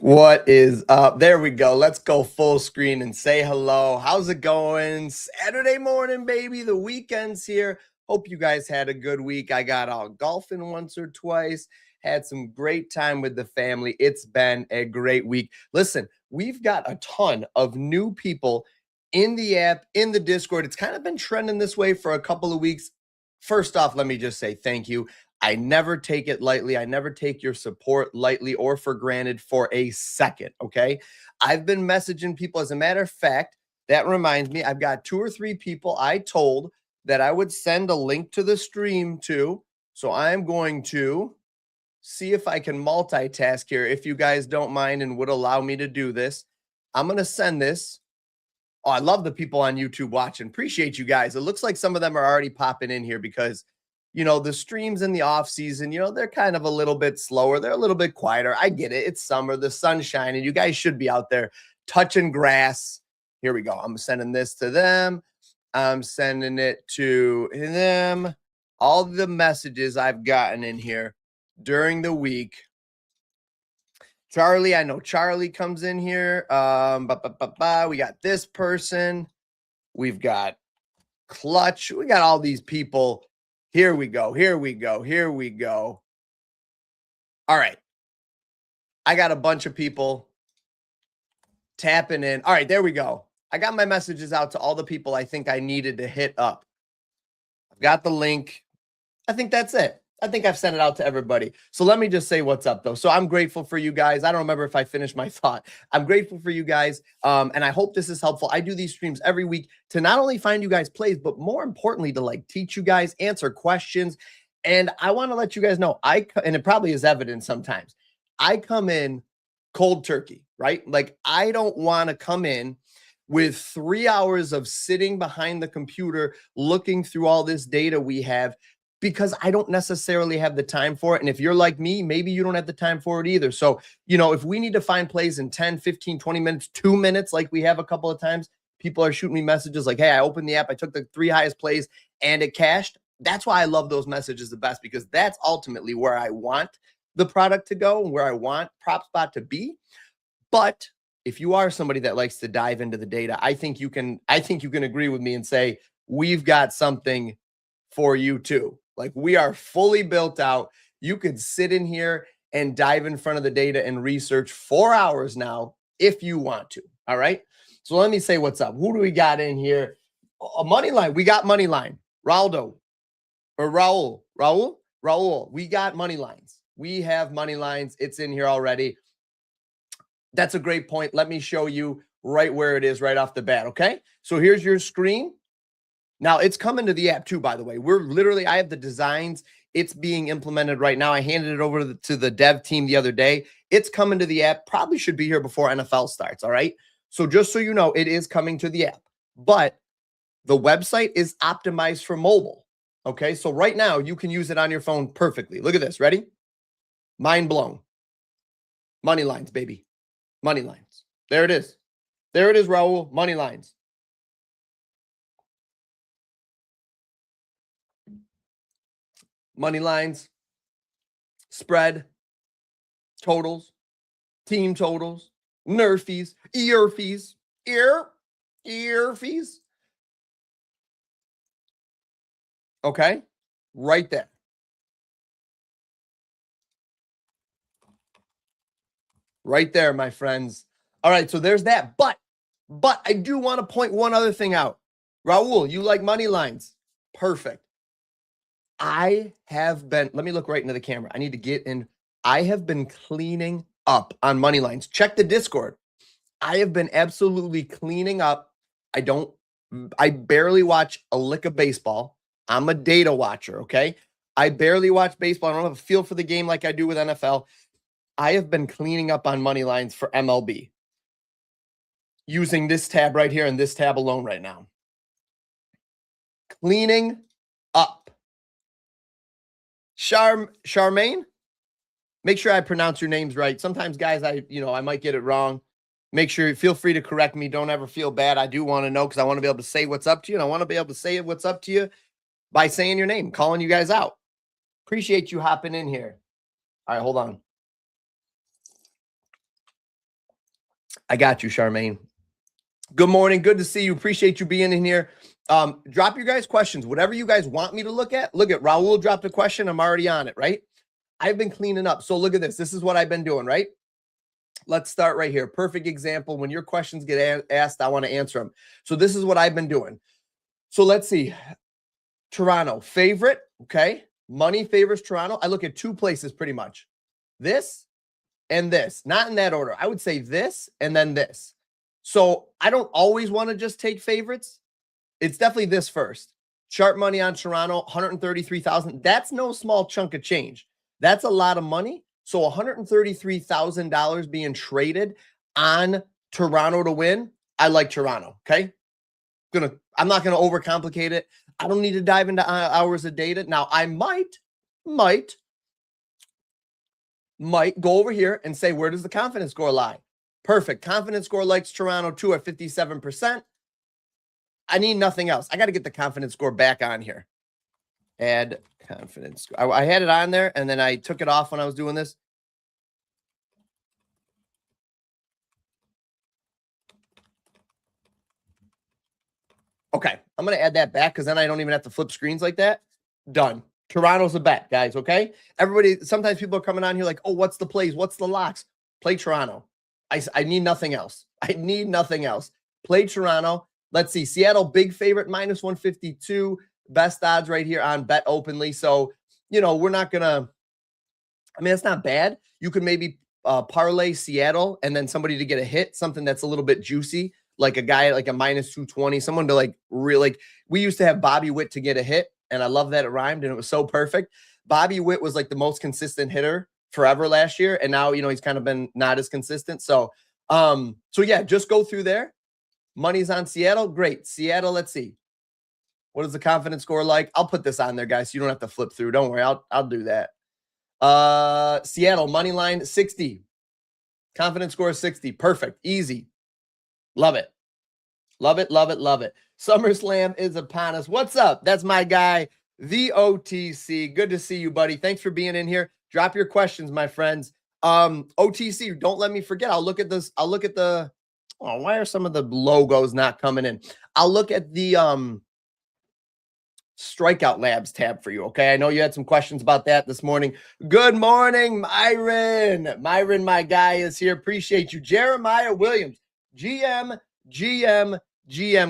What is up? There we go. Let's go full screen and say hello. How's it going? Saturday morning, baby. The weekend's here. Hope you guys had a good week. I got out golfing once or twice. Had some great time with the family. It's been a great week. Listen, we've got a ton of new people in the app, in the Discord. It's kind of been trending this way for a couple of weeks. First off, let me just say thank you. I never take it lightly. I never take your support lightly or for granted for a second, okay? I've been messaging people. As a matter of fact, that reminds me, I've got 2 or 3 people I told that I would send a link to the stream to. So I'm going to see if I can multitask here, if you guys don't mind and would allow me to do this. I'm going to send this. Oh, I love the people on YouTube watching. Appreciate you guys. It looks like some of them are already popping in here because the streams in the off season, they're kind of a little bit slower. They're a little bit quieter. I get it. It's summer, the sun's shining. You guys should be out there touching grass. Here we go. I'm sending this to them. I'm sending it to them. All the messages I've gotten in here during the week. Charlie, I know Charlie comes in here. We got this person. We've got Clutch. We got all these people. Here we go. Here we go. Here we go. All right. I got a bunch of people tapping in. All right, there we go. I got my messages out to all the people I think I needed to hit up. I've got the link. I think that's it. I think I've sent it out to everybody. So let me just say what's up, though. So I'm grateful for you guys. I don't remember if I finished my thought. I'm grateful for you guys, and I hope this is helpful. I do these streams every week to not only find you guys plays, but more importantly, to teach you guys, answer questions. And I want to let you guys know, and it probably is evident sometimes, I come in cold turkey, right? I don't want to come in with 3 hours of sitting behind the computer looking through all this data we have, because I don't necessarily have the time for it. And if you're like me, maybe you don't have the time for it either. So, if we need to find plays in 10, 15, 20 minutes, 2 minutes, like we have a couple of times, people are shooting me messages like, hey, I opened the app, I took the 3 highest plays and it cashed. That's why I love those messages the best, because that's ultimately where I want the product to go and where I want PropsBot to be. But if you are somebody that likes to dive into the data, I think you can agree with me and say, we've got something for you too. We are fully built out. You could sit in here and dive in front of the data and research 4 hours now if you want to. All right. So let me say what's up. Who do we got in here? A money line. We got money line. Raul. We got money lines. We have money lines. It's in here already. That's a great point. Let me show you right where it is right off the bat. Okay. So here's your screen. Now, it's coming to the app too, by the way. I have the designs. It's being implemented right now. I handed it over to the dev team the other day. It's coming to the app. Probably should be here before NFL starts, all right? So just so you know, it is coming to the app. But the website is optimized for mobile, okay? So right now, you can use it on your phone perfectly. Look at this. Ready? Mind blown. Money lines, baby. Money lines. There it is. There it is, Raul. Money lines. Money lines, spread, totals, team totals, nerf fees, ear fees, ear fees. Okay, right there. Right there, my friends. All right, so there's that. But I do want to point one other thing out. Raul, you like money lines? Perfect. I have been, let me look right into the camera. I need to get in. I have been cleaning up on money lines. Check the Discord. I have been absolutely cleaning up. I barely watch a lick of baseball. I'm a data watcher, okay? I barely watch baseball. I don't have a feel for the game like I do with NFL. I have been cleaning up on money lines for MLB using this tab right here and this tab alone right now. Cleaning up. Charmaine, make sure I pronounce your names right. Sometimes, guys, I might get it wrong. Make sure, feel free to correct me. Don't ever feel bad. I do want to know, because I want to be able to say what's up to you. And I want to be able to say what's up to you by saying your name, calling you guys out. Appreciate you hopping in here. All right, hold on. I got you, Charmaine. Good morning. Good to see you. Appreciate you being in here. Drop your guys' questions. Whatever you guys want me to look at. Look at Raul dropped a question. I'm already on it, right? I've been cleaning up. So look at this. This is what I've been doing, right? Let's start right here. Perfect example. When your questions get asked, I want to answer them. So this is what I've been doing. So let's see. Toronto, favorite, okay? Money favors Toronto. I look at two places pretty much. This and this. Not in that order. I would say this and then this. So I don't always want to just take favorites. It's definitely this first. Sharp money on Toronto, 133,000. That's no small chunk of change. That's a lot of money. So $133,000 being traded on Toronto to win. I like Toronto, okay? I'm not going to overcomplicate it. I don't need to dive into hours of data. Now, I might go over here and say, where does the confidence score lie? Perfect. Confidence score likes Toronto too at 57%. I need nothing else. I got to get the confidence score back on here. Add confidence score. I had it on there, and then I took it off when I was doing this. Okay, I'm going to add that back because then I don't even have to flip screens like that. Done. Toronto's a bet, guys, okay? Everybody, sometimes people are coming on here like, oh, what's the plays? What's the locks? Play Toronto. I need nothing else. I need nothing else. Play Toronto. Let's see. Seattle, big favorite, minus 152. Best odds right here on Bet Openly. So, you know, we're not going to, I mean, it's not bad. You could maybe parlay Seattle and then somebody to get a hit, something that's a little bit juicy, like a guy like a minus 220, someone to like really, like we used to have Bobby Witt to get a hit. And I love that it rhymed and it was so perfect. Bobby Witt was like the most consistent hitter forever last year. And now, you know, he's kind of been not as consistent. So, yeah, just go through there. Money's on Seattle. Great. Seattle. Let's see. What is the confidence score like? I'll put this on there, guys. So you don't have to flip through. Don't worry. I'll do that. Seattle money line 60. Confidence score 60. Perfect. Easy. Love it. Love it. Love it. Love it. SummerSlam is upon us. What's up? That's my guy, the OTC. Good to see you, buddy. Thanks for being in here. Drop your questions, my friends. OTC, don't let me forget. I'll look at this. I'll look at the, oh, why are some of the logos not coming in? I'll look at the Strikeout Labs tab for you, okay? I know you had some questions about that this morning. Good morning, Myron. Myron, my guy, is here. Appreciate you. Jeremiah Williams, GM,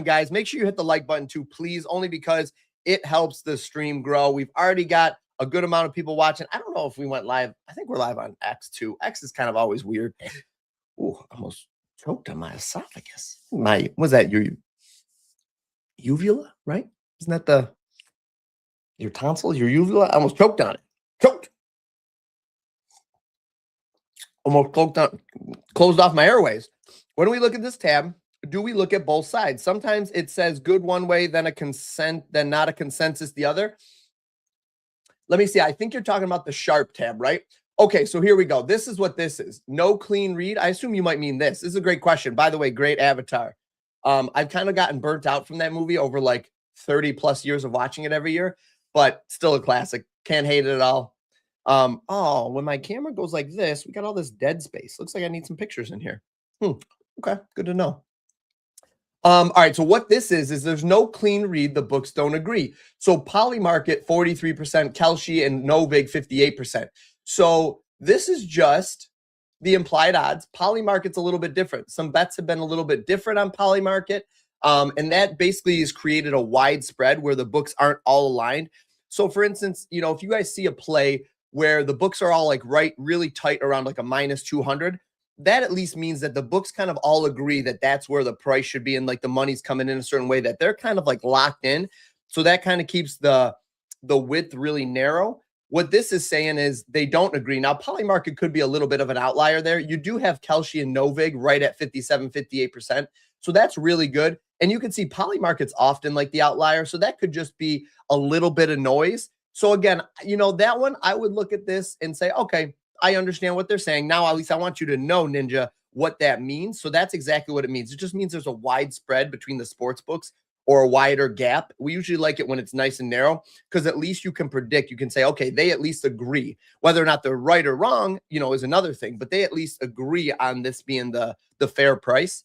guys. Make sure you hit the like button too, please, only because it helps the stream grow. We've already got a good amount of people watching. I don't know if we went live. I think we're live on X too. X is kind of always weird. Ooh, almost choked on my esophagus. Was that your uvula, right? Isn't that your tonsils, your uvula? I almost choked on it. Choked. Almost closed off my airways. When we look at this tab, do we look at both sides? Sometimes it says good one way, then not a consensus the other. Let me see. I think you're talking about the sharp tab, right? Okay, so here we go. This is what this is. No clean read. I assume you might mean this. This is a great question. By the way, great avatar. I've kind of gotten burnt out from that movie over like 30 plus years of watching it every year, but still a classic. Can't hate it at all. Oh, when my camera goes like this, we got all this dead space. Looks like I need some pictures in here. Okay, good to know. All right, so what this is there's no clean read. The books don't agree. So Polymarket, 43%, Kelce and Novig, 58%. So this is just the implied odds. Polymarket's a little bit different. Some bets have been a little bit different on Polymarket. And that basically has created a wide spread where the books aren't all aligned. So for instance, you know, if you guys see a play where the books are all like really tight around like a minus 200, that at least means that the books kind of all agree that that's where the price should be. And like the money's coming in a certain way that they're kind of like locked in. So that kind of keeps the width really narrow. What this is saying is they don't agree. Now, Polymarket could be a little bit of an outlier there. You do have Kelce and Novig right at 57, 58%. So that's really good. And you can see Polymarket's often like the outlier. So that could just be a little bit of noise. So again, you know, that one, I would look at this and say, okay, I understand what they're saying. Now, at least I want you to know, Ninja, what that means. So that's exactly what it means. It just means there's a wide spread between the sports books or a wider gap. We usually like it when it's nice and narrow because at least you can predict. You can say, okay, they at least agree. Whether or not they're right or wrong, is another thing, but they at least agree on this being the fair price.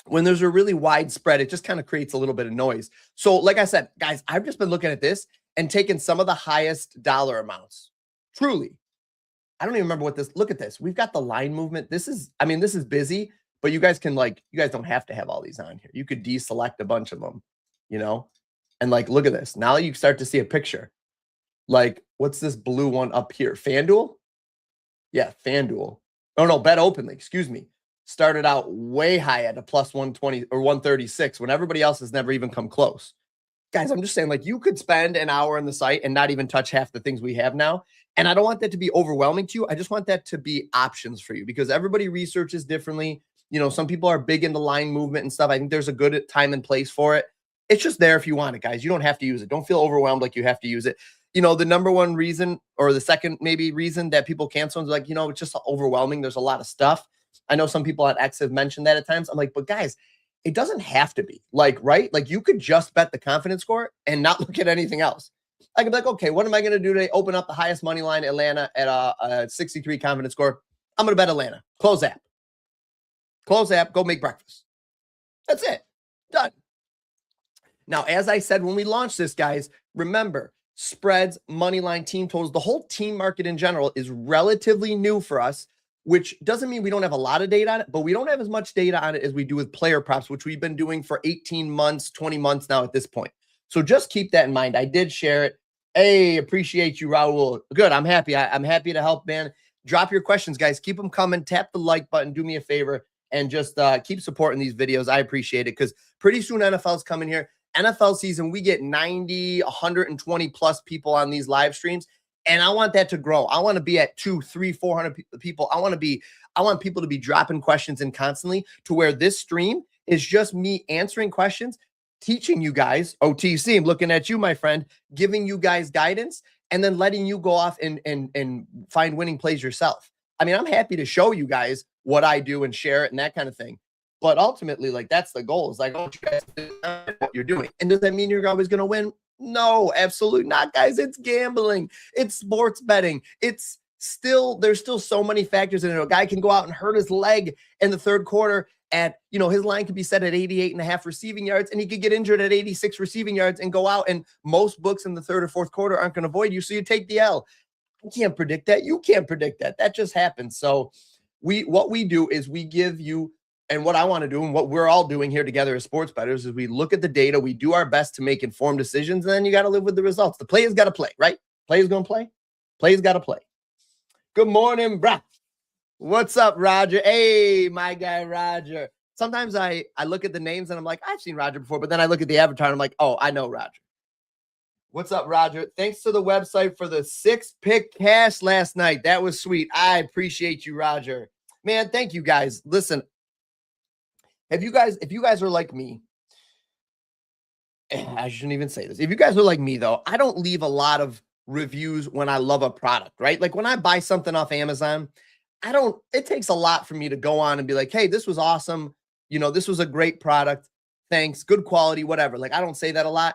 When there's a really wide spread, it just kind of creates a little bit of noise. So like I said, guys, I've just been looking at this and taking some of the highest dollar amounts. Truly. I don't even remember what this, look at this. We've got the line movement. This is busy, but you guys don't have to have all these on here. You could deselect a bunch of them, and look at this. Now you start to see a picture. Like, what's this blue one up here? FanDuel? Yeah, FanDuel. Oh no, Bet Openly, excuse me. Started out way high at a plus 120 or 136 when everybody else has never even come close. Guys, I'm just saying, you could spend an hour on the site and not even touch half the things we have now. And I don't want that to be overwhelming to you. I just want that to be options for you because everybody researches differently. Some people are big into line movement and stuff. I think there's a good time and place for it. It's just there if you want it, guys. You don't have to use it. Don't feel overwhelmed like you have to use it. The number one reason or the second maybe reason that people cancel is it's just overwhelming. There's a lot of stuff. I know some people on X have mentioned that at times. I'm like, but guys, it doesn't have to be right. You could just bet the confidence score and not look at anything else. I could be like, okay, what am I going to do today? Open up the highest money line, Atlanta at a 63 confidence score. I'm going to bet Atlanta. Close app. Go make breakfast. That's it. Done. Now, as I said, when we launched this, guys, remember spreads, money line, team totals, the whole team market in general is relatively new for us, which doesn't mean we don't have a lot of data on it, but we don't have as much data on it as we do with player props, which we've been doing for 18 months, 20 months now at this point. So just keep that in mind. I did share it. Hey, appreciate you, Raul. Good. I'm happy. I'm happy to help, man. Drop your questions, guys. Keep them coming. Tap the like button. Do me a favor and just keep supporting these videos. I appreciate it because pretty soon NFL's coming here. NFL season, we get 90, 120 plus people on these live streams. And I want that to grow. I want to be at 200, 300, 400 people. I want people to be dropping questions in constantly to where this stream is just me answering questions, teaching you guys, OTC, I'm looking at you, my friend, giving you guys guidance, and then letting you go off and find winning plays yourself. I'm happy to show you guys what I do and share it and that kind of thing. But ultimately, that's the goal. Is I want you guys to know what you're doing. And does that mean you're always going to win? No, absolutely not, guys. It's gambling. It's sports betting. There's still so many factors in it. A guy can go out and hurt his leg in the third quarter at, his line could be set at 88.5 receiving yards and he could get injured at 86 receiving yards and go out, and most books in the third or fourth quarter aren't going to avoid you. So you take the L. You can't predict that. You can't predict that. That just happens. So what we do is we give you, and what I want to do and what we're all doing here together as sports bettors is we look at the data, we do our best to make informed decisions, and then you got to live with the results. The player's got to play, right? Player's going to play. Player's got to play. Good morning, brah. What's up, Roger? Hey, my guy, Roger. Sometimes I look at the names and I'm like, I've seen Roger before, but then I look at the avatar and I'm like, oh, I know Roger. What's up, Roger? Thanks to the website for the 6-pick cash last night. That was sweet. I appreciate you, Roger. Man, thank you guys. Listen, if you guys are like me, I shouldn't even say this. If you guys are like me, though, I don't leave a lot of reviews when I love a product, right? Like when I buy something off Amazon, it takes a lot for me to go on and be like, hey, this was awesome. This was a great product. Thanks. Good quality, whatever. I don't say that a lot.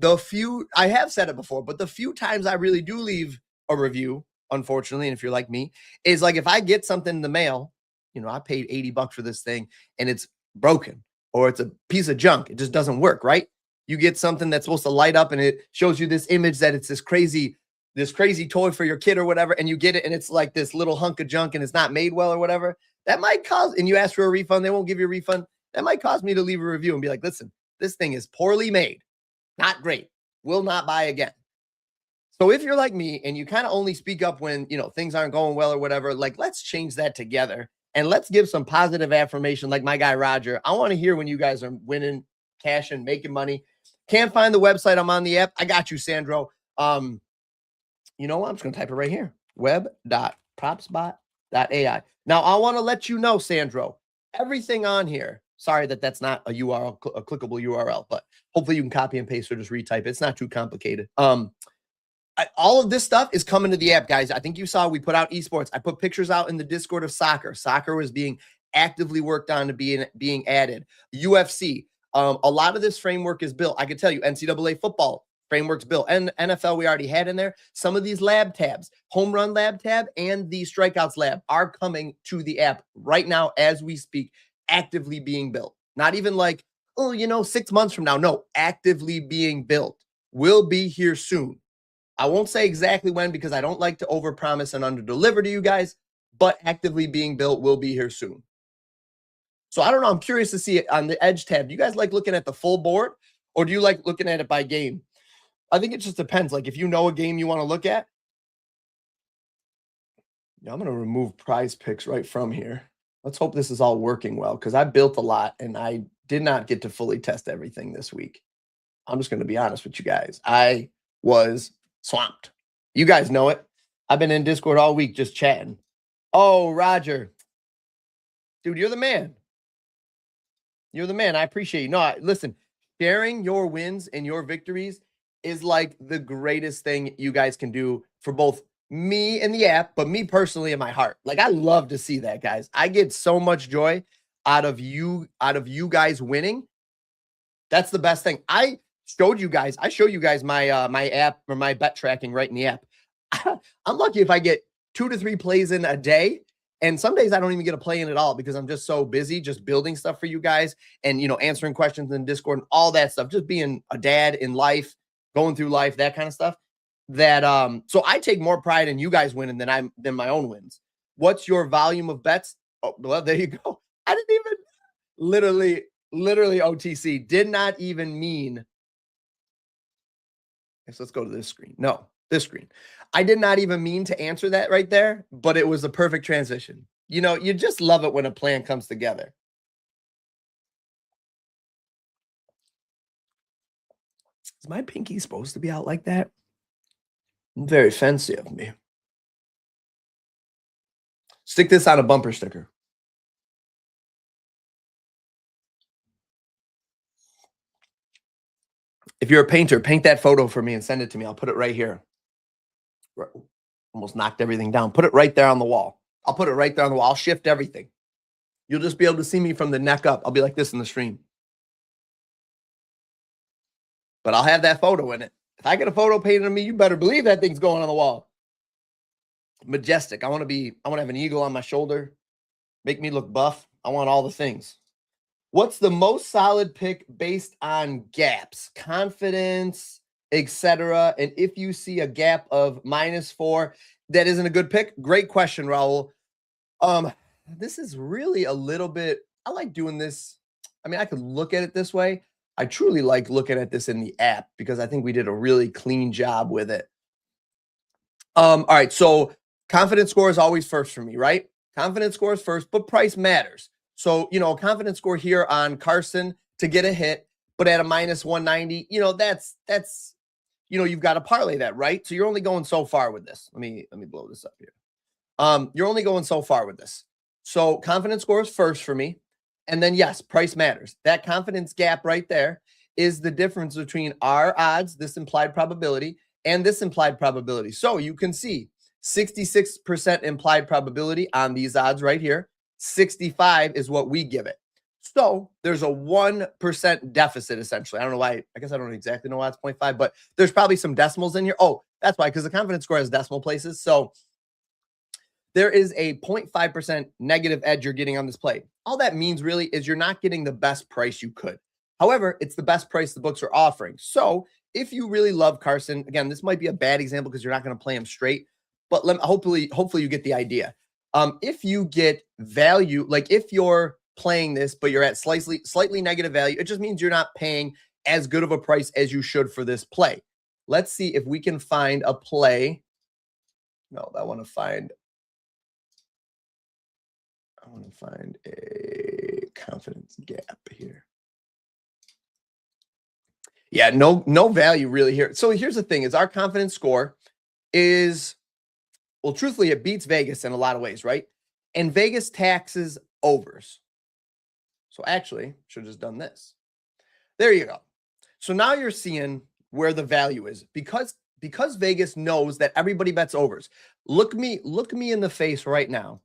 I have said it before, but the few times I really do leave a review, unfortunately, and if you're like me, is if I get something in the mail, I paid $80 for this thing and it's broken or it's a piece of junk. It just doesn't work, right? You get something that's supposed to light up and it shows you this image that it's this crazy toy for your kid or whatever, and you get it and it's like this little hunk of junk and it's not made well or whatever. That might cause, and you ask for a refund, they won't give you a refund. That might cause me to leave a review and be like, listen, this thing is poorly made. Not great. Will not buy again. So if you're like me and you kind of only speak up when, things aren't going well or whatever, let's change that together. And let's give some positive affirmation like my guy, Roger. I want to hear when you guys are winning, cashing, making money. Can't find the website. I'm on the app. I got you, Sandro. You know what? I'm just going to type it right here. web.propsbot.ai. Now, I want to let you know, Sandro, everything on here. Sorry that's not a URL, a clickable URL, but hopefully you can copy and paste or just retype it. It's not too complicated. All of this stuff is coming to the app, guys. I think you saw we put out eSports. I put pictures out in the Discord of soccer. Soccer was being actively worked on to being added. UFC. A lot of this framework is built. I can tell you, NCAA football framework's built, and NFL we already had in there. Some of these lab tabs, home run lab tab and the strikeouts lab, are coming to the app right now as we speak, actively being built. Not even like, oh, 6 months from now. No, actively being built. Will be here soon. I won't say exactly when because I don't like to overpromise and underdeliver to you guys, but actively being built, will be here soon. So I don't know. I'm curious to see it on the Edge tab. Do you guys like looking at the full board, or do you like looking at it by game? I think it just depends. Like if you know a game you want to look at. Yeah, I'm going to remove PrizePicks right from here. Let's hope this is all working well, because I built a lot and I did not get to fully test everything this week. I'm just going to be honest with you guys. I was swamped. You guys know it. I've been in Discord all week just chatting. Oh, Roger. Dude, you're the man. You're the man. I appreciate you. No, listen, sharing your wins and your victories is like the greatest thing you guys can do for both me and the app, but me personally in my heart. Like, I love to see that, guys. I get so much joy out of you guys winning. That's the best thing. I show you guys my my app or my bet tracking right in the app. I'm lucky if I get 2 to 3 plays in a day. And some days I don't even get a play in at all because I'm just so busy just building stuff for you guys and, answering questions in Discord and all that stuff, just being a dad in life, going through life, that kind of stuff. That so I take more pride in you guys winning than my own wins. What's your volume of bets? Oh, well, there you go. I didn't even literally OTC did not even mean. So let's go to this screen. No, this screen. I did not even mean to answer that right there, but it was a perfect transition. You just love it when a plan comes together. Is my pinky supposed to be out like that? Very fancy of me. Stick this on a bumper sticker. If you're a painter, paint that photo for me and send it to me. I'll put it right here. Almost knocked everything down. Put it right there on the wall. I'll put it right there on the wall. I'll shift everything. You'll just be able to see me from the neck up. I'll be like this in the stream. But I'll have that photo in it. If I get a photo painted of me, you better believe that thing's going on the wall. Majestic. I want to have an eagle on my shoulder. Make me look buff. I want all the things. What's the most solid pick based on gaps, confidence, etc.? And if you see a gap of -4, that isn't a good pick. Great question, Raul. This is really a little bit. I like doing this. I mean, I could look at it this way. I truly like looking at this in the app because I think we did a really clean job with it. All right, so confidence score is always first for me, right? Confidence score is first, but price matters. So, a confidence score here on Carson to get a hit, but at a -190, that's you've got to parlay that, right? So you're only going so far with this. Let me blow this up here. You're only going so far with this. So confidence score is first for me. And then, yes, price matters. That confidence gap right there is the difference between our odds, this implied probability, and this implied probability. So you can see 66% implied probability on these odds right here. 65 is what we give it. So there's a 1% deficit, essentially. I don't know why. I guess I don't exactly know why it's 0.5, but there's probably some decimals in here. Oh, that's why, because the confidence score has decimal places. So there is a 0.5% negative edge you're getting on this play. All that means really is you're not getting the best price you could. However, it's the best price the books are offering. So if you really love Carson, again, this might be a bad example because you're not going to play him straight, but hopefully you get the idea. If you get value, like if you're playing this, but you're at slightly negative value, it just means you're not paying as good of a price as you should for this play. Let's see if we can find a play. No, I want to find a confidence gap here. Yeah, no value really here. So here's the thing is our confidence score is, well, truthfully, it beats Vegas in a lot of ways, right? And Vegas taxes overs. So actually, should have just done this. There you go. So now you're seeing where the value is because Vegas knows that everybody bets overs. Look me in the face right now.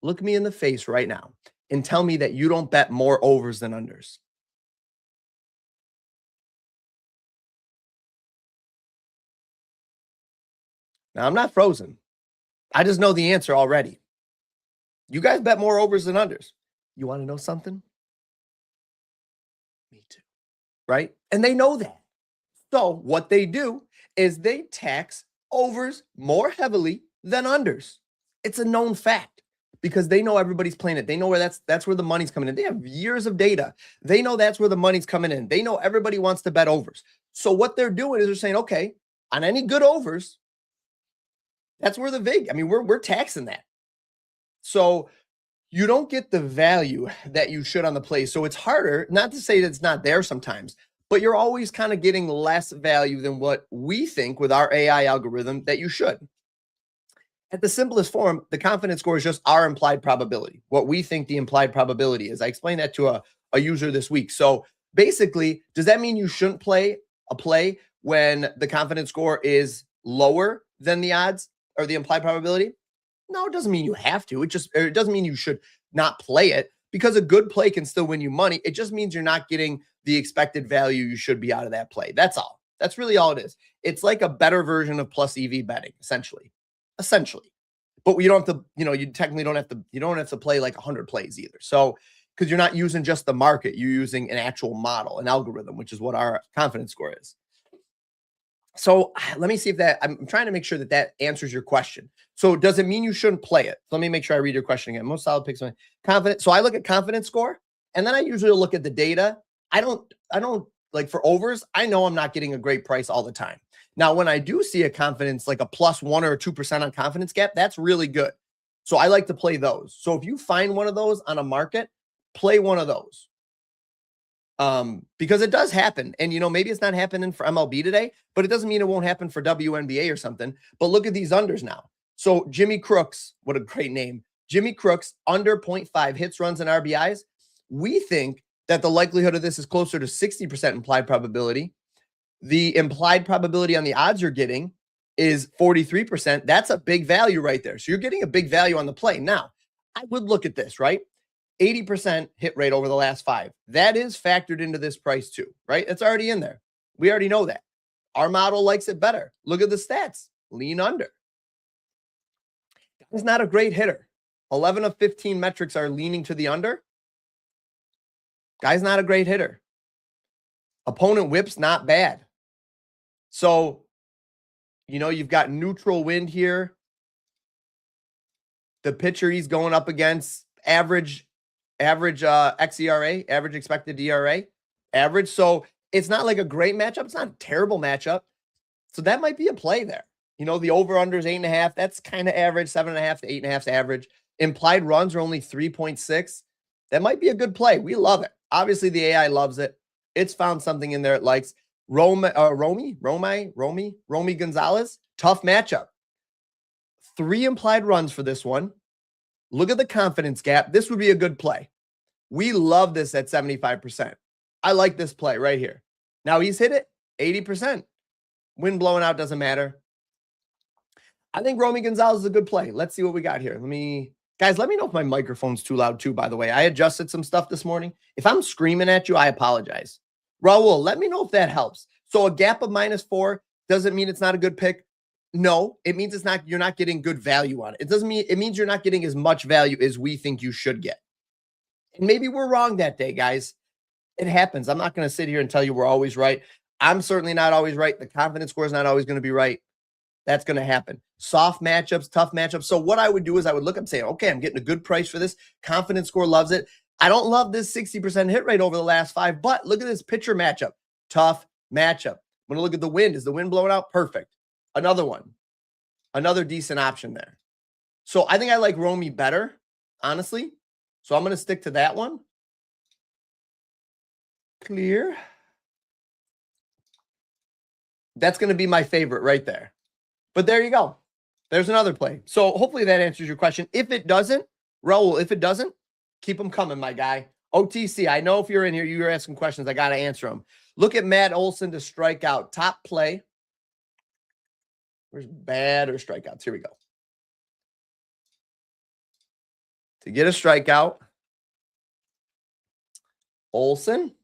Look me in the face right now and tell me that you don't bet more overs than unders. Now, I'm not frozen. I just know the answer already. You guys bet more overs than unders. You want to know something? Me too. Right? And they know that. So what they do is they tax overs more heavily than unders. It's a known fact because they know everybody's playing it. They know where that's where the money's coming in. They have years of data. They know that's where the money's coming in. They know everybody wants to bet overs. So what they're doing is they're saying, okay, on any good overs, that's where the vig. I mean, we're taxing that. So you don't get the value that you should on the play. So it's harder, not to say that it's not there sometimes, but you're always kind of getting less value than what we think with our AI algorithm that you should. At the simplest form, the confidence score is just our implied probability, what we think the implied probability is. I explained that to a user this week. So basically, does that mean you shouldn't play a play when the confidence score is lower than the odds or the implied probability? No, it doesn't mean you have to. It doesn't mean you should not play it, because a good play can still win you money. It just means you're not getting the expected value you should be out of that play. That's all. That's really all it is. It's like a better version of plus EV betting, essentially. But you don't have to, you technically don't have to play like 100 plays either. So, because you're not using just the market, you're using an actual model, an algorithm, which is what our confidence score is. So let me see if I'm trying to make sure that answers your question. So does it mean you shouldn't play it? Let me make sure I read your question again. Most solid picks, confidence. So I look at confidence score, and then I usually look at the data. I don't like for overs. I know I'm not getting a great price all the time. Now, when I do see a confidence, like a +1 or 2% on confidence gap, that's really good. So I like to play those. So if you find one of those on a market, play one of those. Because it does happen. And, maybe it's not happening for MLB today, but it doesn't mean it won't happen for WNBA or something. But look at these unders now. So Jimmy Crooks, what a great name. Jimmy Crooks, under 0.5 hits, runs, and RBIs. We think that the likelihood of this is closer to 60% implied probability. The implied probability on the odds you're getting is 43%. That's a big value right there. So you're getting a big value on the play. Now, I would look at this, right? 80% hit rate over the last 5. That is factored into this price too, right? It's already in there. We already know that. Our model likes it better. Look at the stats. Lean under. He's not a great hitter. 11 of 15 metrics are leaning to the under. Guy's not a great hitter. Opponent whips, not bad. So, you've got neutral wind here. The pitcher he's going up against, average xERA, average expected ERA, average. So it's not like a great matchup. It's not a terrible matchup. So that might be a play there. The over-under is 8.5. That's kind of average. 7.5 to 8.5 is average. Implied runs are only 3.6. That might be a good play. We love it. Obviously, the AI loves it. It's found something in there it likes. Romy Gonzalez, tough matchup. 3 implied runs for this one. Look at the confidence gap. This would be a good play. We love this at 75%. I like this play right here. Now he's hit it 80%. Wind blowing out doesn't matter. I think Romy Gonzalez is a good play. Let's see what we got here. Guys, let me know if my microphone's too loud too, by the way. I adjusted some stuff this morning. If I'm screaming at you, I apologize. Raul, let me know if that helps. So a gap of -4 doesn't mean it's not a good pick. No, it means you're not getting good value on it. It means you're not getting as much value as we think you should get. And maybe we're wrong that day, guys. It happens. I'm not going to sit here and tell you we're always right. I'm certainly not always right. The confidence score is not always going to be right. That's going to happen. Soft matchups, tough matchups. So what I would do is I would look up and say, okay, I'm getting a good price for this. Confidence score loves it. I don't love this 60% hit rate over the last 5, but look at this pitcher matchup. Tough matchup. I'm going to look at the wind. Is the wind blowing out? Perfect. Another one. Another decent option there. So I think I like Romy better, honestly. So I'm going to stick to that one. Clear. That's going to be my favorite right there. But there you go. There's another play. So hopefully that answers your question. If it doesn't, Raul, keep them coming, my guy. OTC, I know if you're in here, you're asking questions. I got to answer them. Look at Matt Olson to strike out. Top play. Where's bad or strikeouts? Here we go. To get a strikeout, Olson.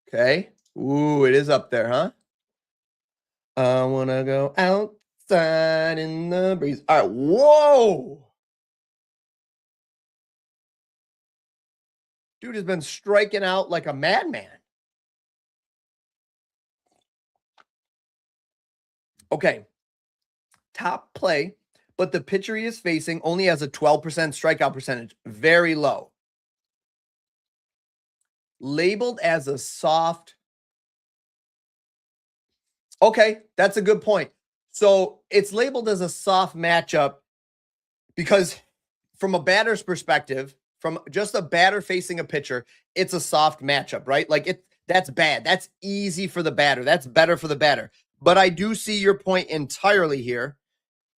Okay. Ooh, it is up there, huh? I want to go outside in the breeze. All right. Whoa. Dude has been striking out like a madman. Okay. Top play, but the pitcher he is facing only has a 12% strikeout percentage. Very low. Labeled as a soft. Okay, that's a good point. So it's labeled as a soft matchup because from a batter's perspective, from just a batter facing a pitcher, it's a soft matchup, right? Like that's bad. That's easy for the batter. That's better for the batter. But I do see your point entirely here.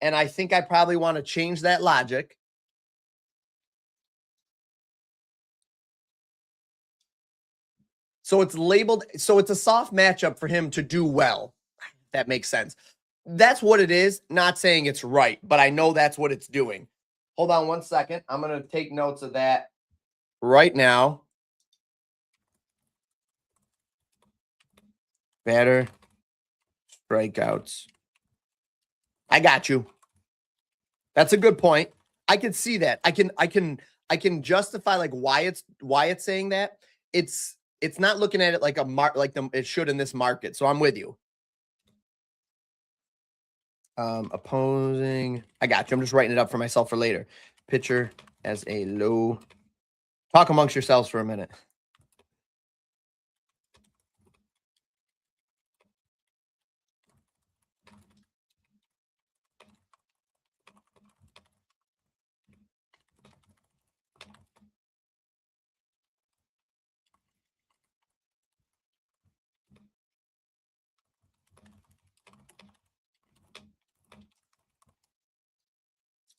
And I think I probably want to change that logic. So it's labeled, so it's a soft matchup for him to do well. That makes sense. That's what it is. Not saying it's right, but I know that's what it's doing. Hold on 1 second. I'm going to take notes of that right now. Batter strikeouts. I got you. That's a good point. I can see that. I can justify like why it's saying that. It's not looking at it like it should in this market. So I'm with you. Opposing. I got you. I'm just writing it up for myself for later. Pitcher as a low. Talk amongst yourselves for a minute.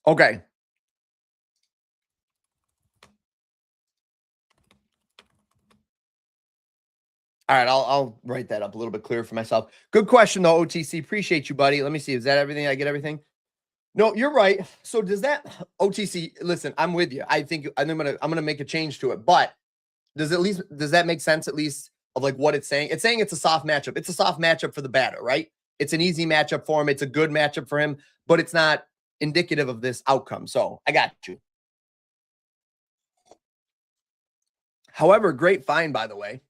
Okay. All right, I'll write that up a little bit clearer for myself. Good question though, OTC. Appreciate you, buddy. Let me see. Is that everything? I get everything? No, you're right. So does that OTC? Listen, I'm with you. I think I'm gonna make a change to it. But does that make sense at least of like what it's saying? It's saying it's a soft matchup. It's a soft matchup for the batter, right? It's an easy matchup for him. It's a good matchup for him, but it's not indicative of this outcome. So I got you. However, great find, by the way.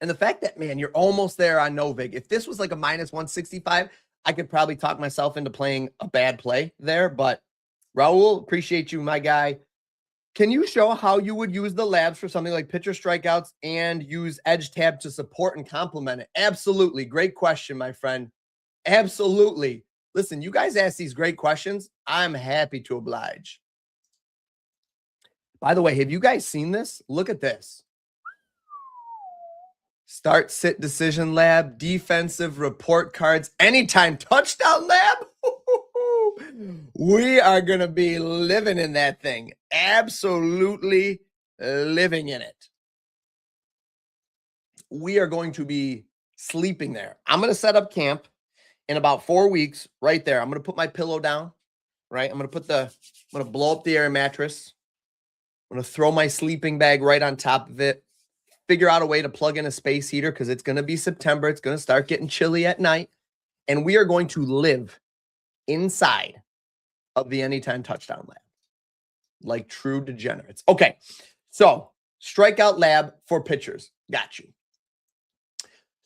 And the fact that, man, you're almost there on Novig. If this was like a minus 165, I could probably talk myself into playing a bad play there. But Raul, appreciate you, my guy. Can you show how you would use the labs for something like pitcher strikeouts and use edge tab to support and complement it? Absolutely. Great question, my friend. Absolutely. Listen, you guys ask these great questions. I'm happy to oblige. By the way, have you guys seen this? Look at this. Start, sit, decision lab, defensive report cards, anytime touchdown lab. We are going to be living in that thing. Absolutely living in it. We are going to be sleeping there. I'm going to set up camp in about 4 weeks right there. I'm going to put my pillow down, right? I'm going to blow up the air mattress. I'm going to throw my sleeping bag right on top of it. Figure out a way to plug in a space heater because it's going to be September. It's going to start getting chilly at night. And we are going to live inside of the Anytime Touchdown Lab like true degenerates. Okay, so strikeout lab for pitchers. Got you.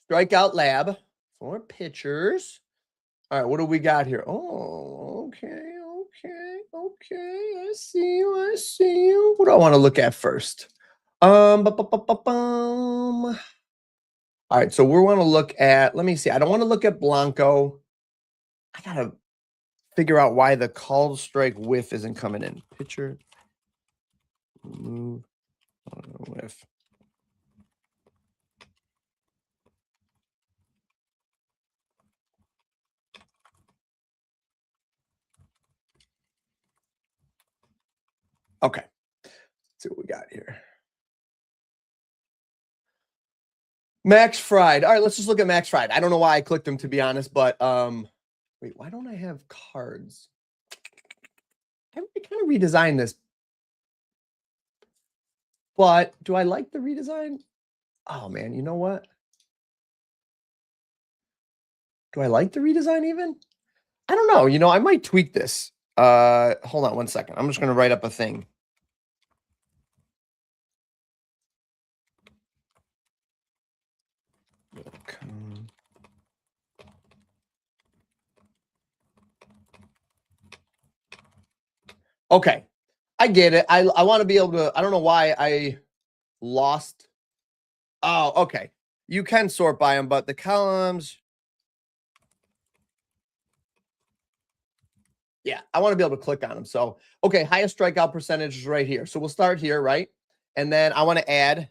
Strikeout lab for pitchers. All right, what do we got here? Oh, okay. I see you. What do I want to look at first? All right, so we want to look at, let me see. I don't want to look at Blanco. I got to figure out why the called strike whiff isn't coming in. Pitcher, move, whiff. Okay, let's see what we got here. Max Fried. All right, let's just look at Max Fried. I don't know why I clicked him, to be honest, but wait, why don't I have cards? I kind of redesigned this. But do I like the redesign? Oh man, you know what? Do I like the redesign even? I don't know. You know, I might tweak this. Hold on one second. I'm just going to write up a thing. Okay. I get it. I want to be able to, I don't know why I lost. Oh, okay. You can sort by them, but the columns. Yeah, I want to be able to click on them. So, okay, highest strikeout percentage is right here. So we'll start here, right? And then I want to add.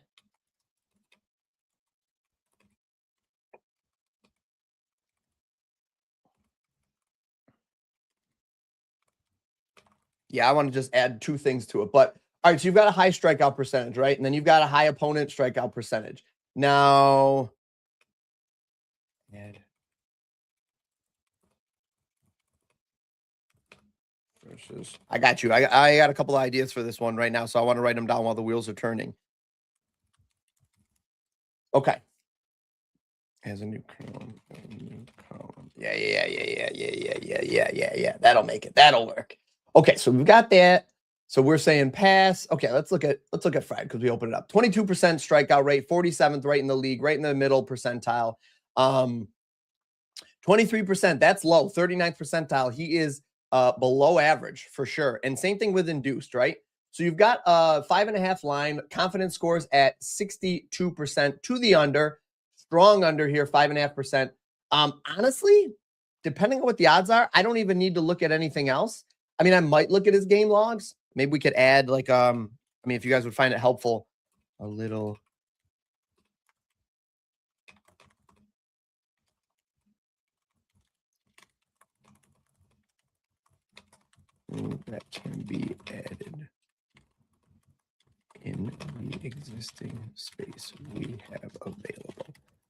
Yeah, I want to just add two things to it. But all right, so you've got a high strikeout percentage, right? And then you've got a high opponent strikeout percentage. Now, add versus. I got you. I got a couple of ideas for this one right now, so I want to write them down while the wheels are turning. Okay. As a new column. Yeah. That'll make it. That'll work. Okay, so we've got that. So we're saying pass. Okay, let's look at Fred because we opened it up. 22% strikeout rate, 47th right in the league, right in the middle percentile. 23%, that's low. 39th percentile. He is below average for sure. And same thing with induced, right? So you've got a 5.5 line, confidence scores at 62% to the under, strong under here, 5.5%. Honestly, depending on what the odds are, I don't even need to look at anything else. I mean, I might look at his game logs. Maybe we could add like, I mean, if you guys would find it helpful, a little. That can be added in the existing space we have available.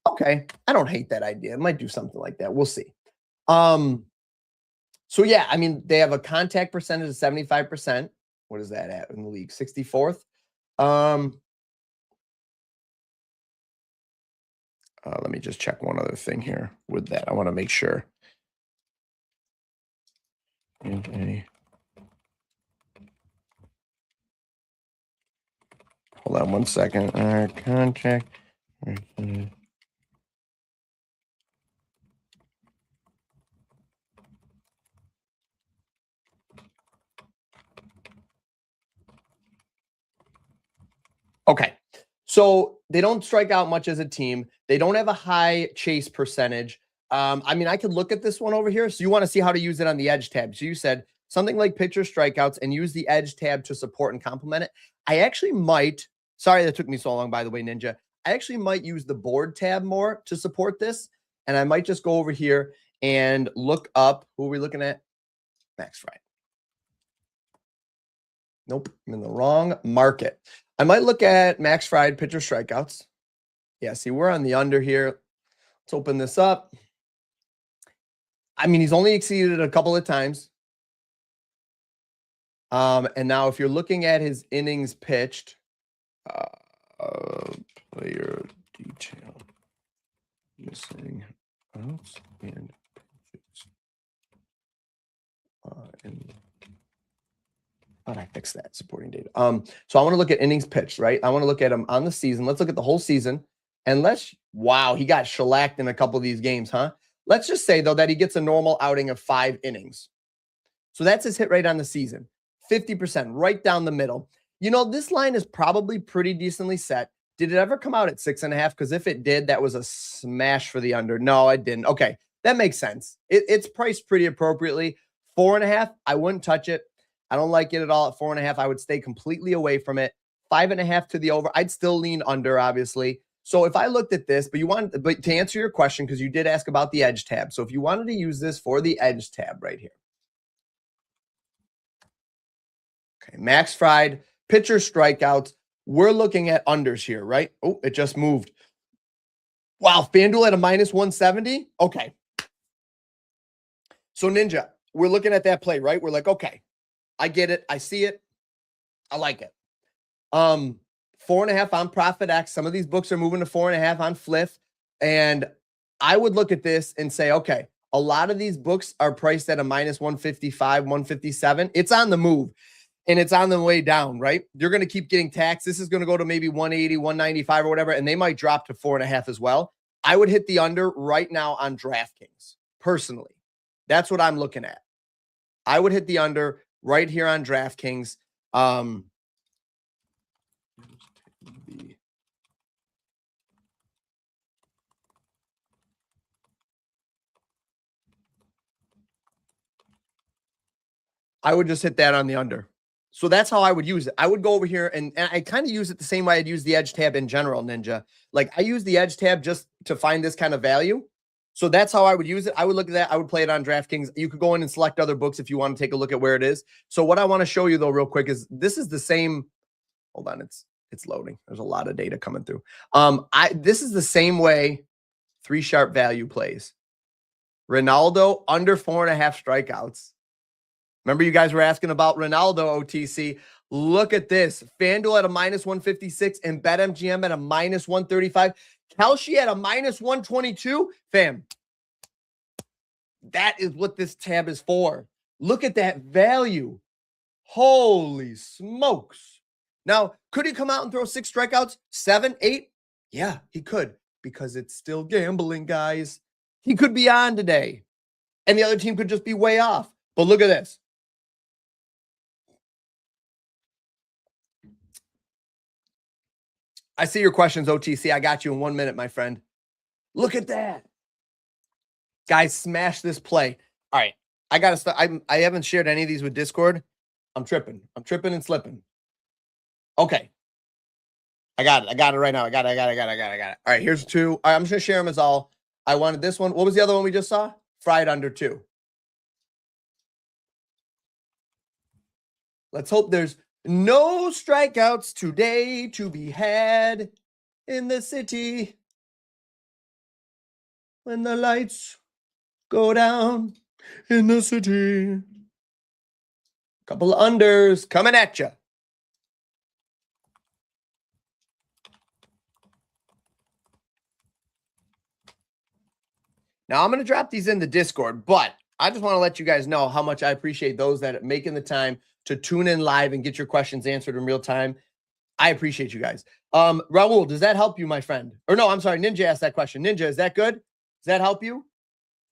Okay, I don't hate that idea. It might do something like that. We'll see. So yeah, I mean, they have a contact percentage of 75%. What is that at in the league? 64th. Let me just check one other thing here with that. I want to make sure. Okay. Hold on one second. Contact. Okay. So they don't strike out much as a team. They don't have a high chase percentage. I mean, I could look at this one over here. So you want to see how to use it on the edge tab. So you said something like pitcher strikeouts and use the edge tab to support and complement it. I actually might, sorry that took me so long, by the way, Ninja. I actually might use the board tab more to support this. And I might just go over here and look up, who are we looking at? Max Fried. Nope, I'm in the wrong market. I might look at Max Fried pitcher strikeouts. Yeah, see, we're on the under here. Let's open this up. I mean, he's only exceeded it a couple of times. And now if you're looking at his innings pitched, player detail, missing outs and pitches. How did I fix that? Supporting data. So I want to look at innings pitched, right? I want to look at him on the season. Let's look at the whole season. And wow, he got shellacked in a couple of these games, huh? Let's just say, though, that he gets a normal outing of 5 innings. So that's his hit rate on the season. 50%, right down the middle. You know, this line is probably pretty decently set. Did it ever come out at 6.5? Because if it did, that was a smash for the under. No, it didn't. Okay, that makes sense. It's priced pretty appropriately. 4.5, I wouldn't touch it. I don't like it at all at 4.5. I would stay completely away from it. 5.5 to the over. I'd still lean under, obviously. So if I looked at this, but to answer your question, because you did ask about the edge tab. So if you wanted to use this for the edge tab right here. Okay, Max Fried, pitcher strikeouts. We're looking at unders here, right? Oh, it just moved. Wow, FanDuel at a -170. Okay. So Ninja, we're looking at that play, right? We're like, okay, I get it. I see it. I like it. 4.5 on Profit X. Some of these books are moving to 4.5 on Fliff. And I would look at this and say, okay, a lot of these books are priced at a minus 155, 157. It's on the move and it's on the way down, right? You're going to keep getting taxed. This is going to go to maybe 180, 195 or whatever, and they might drop to 4.5 as well. I would hit the under right now on DraftKings, personally. That's what I'm looking at. I would hit the under right here on DraftKings. I would just hit that on the under. So that's how I would use it. I would go over here and I kind of use it the same way I'd use the edge tab in general, Ninja. Like I use the edge tab just to find this kind of value. So that's how I would use it. I would look at that. I would play it on DraftKings. You could go in and select other books if you want to take a look at where it is. So what I want to show you though real quick is this is the same. Hold on, it's loading. There's a lot of data coming through. This is the same way 3 sharp value plays. Ronaldo under 4.5 strikeouts. Remember you guys were asking about Ronaldo, OTC. Look at this. FanDuel at a minus 156 and BetMGM at a minus 135. Kalshi at a minus 122. Fam, that is what this tab is for. Look at that value. Holy smokes. Now, could he come out and throw 6 strikeouts? 7, 8? Yeah, he could, because it's still gambling, guys. He could be on today, and the other team could just be way off. But look at this. I see your questions, OTC. I got you in 1 minute, my friend. Look at that. Guys, smash this play. All right. I got to start. I haven't shared any of these with Discord. I'm tripping. I'm tripping and slipping. Okay. I got it. I got it right now. I got it. All right. Here's 2. All right, I'm just going to share them as all. I wanted this one. What was the other one we just saw? Fried under 2. Let's hope there's no strikeouts today to be had in the city when the lights go down in the city. Couple of unders coming at you. Now, I'm going to drop these in the Discord, but I just want to let you guys know how much I appreciate those that are making the time to tune in live and get your questions answered in real time. I appreciate you guys. Raul, does that help you, my friend? Or no, I'm sorry, Ninja asked that question. Ninja, is that good? Does that help you?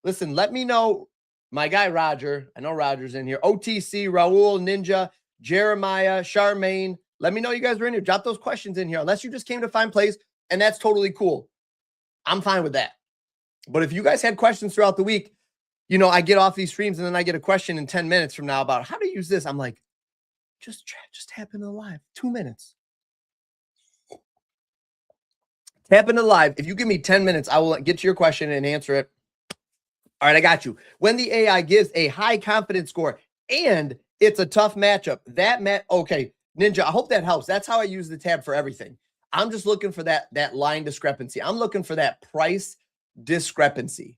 Listen, let me know. My guy, Roger. I know Roger's in here. OTC, Raul, Ninja, Jeremiah, Charmaine. Let me know you guys are in here. Drop those questions in here. Unless you just came to find plays, and that's totally cool. I'm fine with that. But if you guys had questions throughout the week, you know, I get off these streams and then I get a question in 10 minutes from now about how to use this. I'm like, just tap into the live. 2 minutes. Tap into live. If you give me 10 minutes, I will get to your question and answer it. All right, I got you. When the AI gives a high confidence score and it's a tough matchup, okay, Ninja, I hope that helps. That's how I use the tab for everything. I'm just looking for that line discrepancy. I'm looking for that price discrepancy.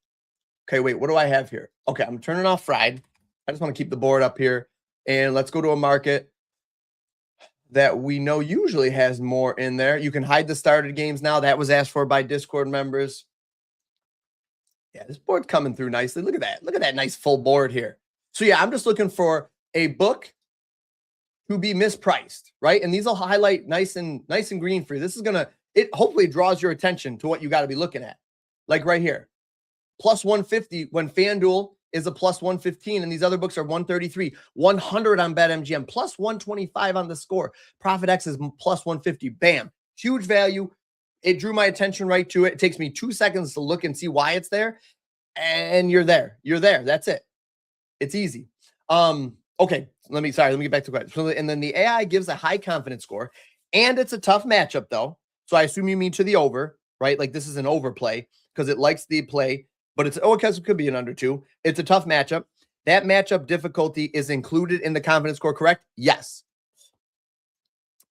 Okay, wait, what do I have here? Okay, I'm turning off fried. I just want to keep the board up here. And let's go to a market that we know usually has more in there. You can hide the started games now. That was asked for by Discord members. Yeah, this board's coming through nicely. Look at that. Look at that nice full board here. So yeah, I'm just looking for a book to be mispriced, right? And these will highlight nice and green for you. This is it hopefully draws your attention to what you got to be looking at. Like right here. Plus 150 when FanDuel is a plus 115 and these other books are 133, 100 on BetMGM, plus 125 on the score. ProfitX is plus 150. Bam. Huge value. It drew my attention right to it. It takes me 2 seconds to look and see why it's there. And you're there. You're there. That's it. It's easy. Okay. Let me get back to the question. So, and then the AI gives a high confidence score and it's a tough matchup though. So I assume you mean to the over, right? Like this is an overplay because it likes the play, but because it could be an under 2. It's a tough matchup. That matchup difficulty is included in the confidence score, correct? Yes.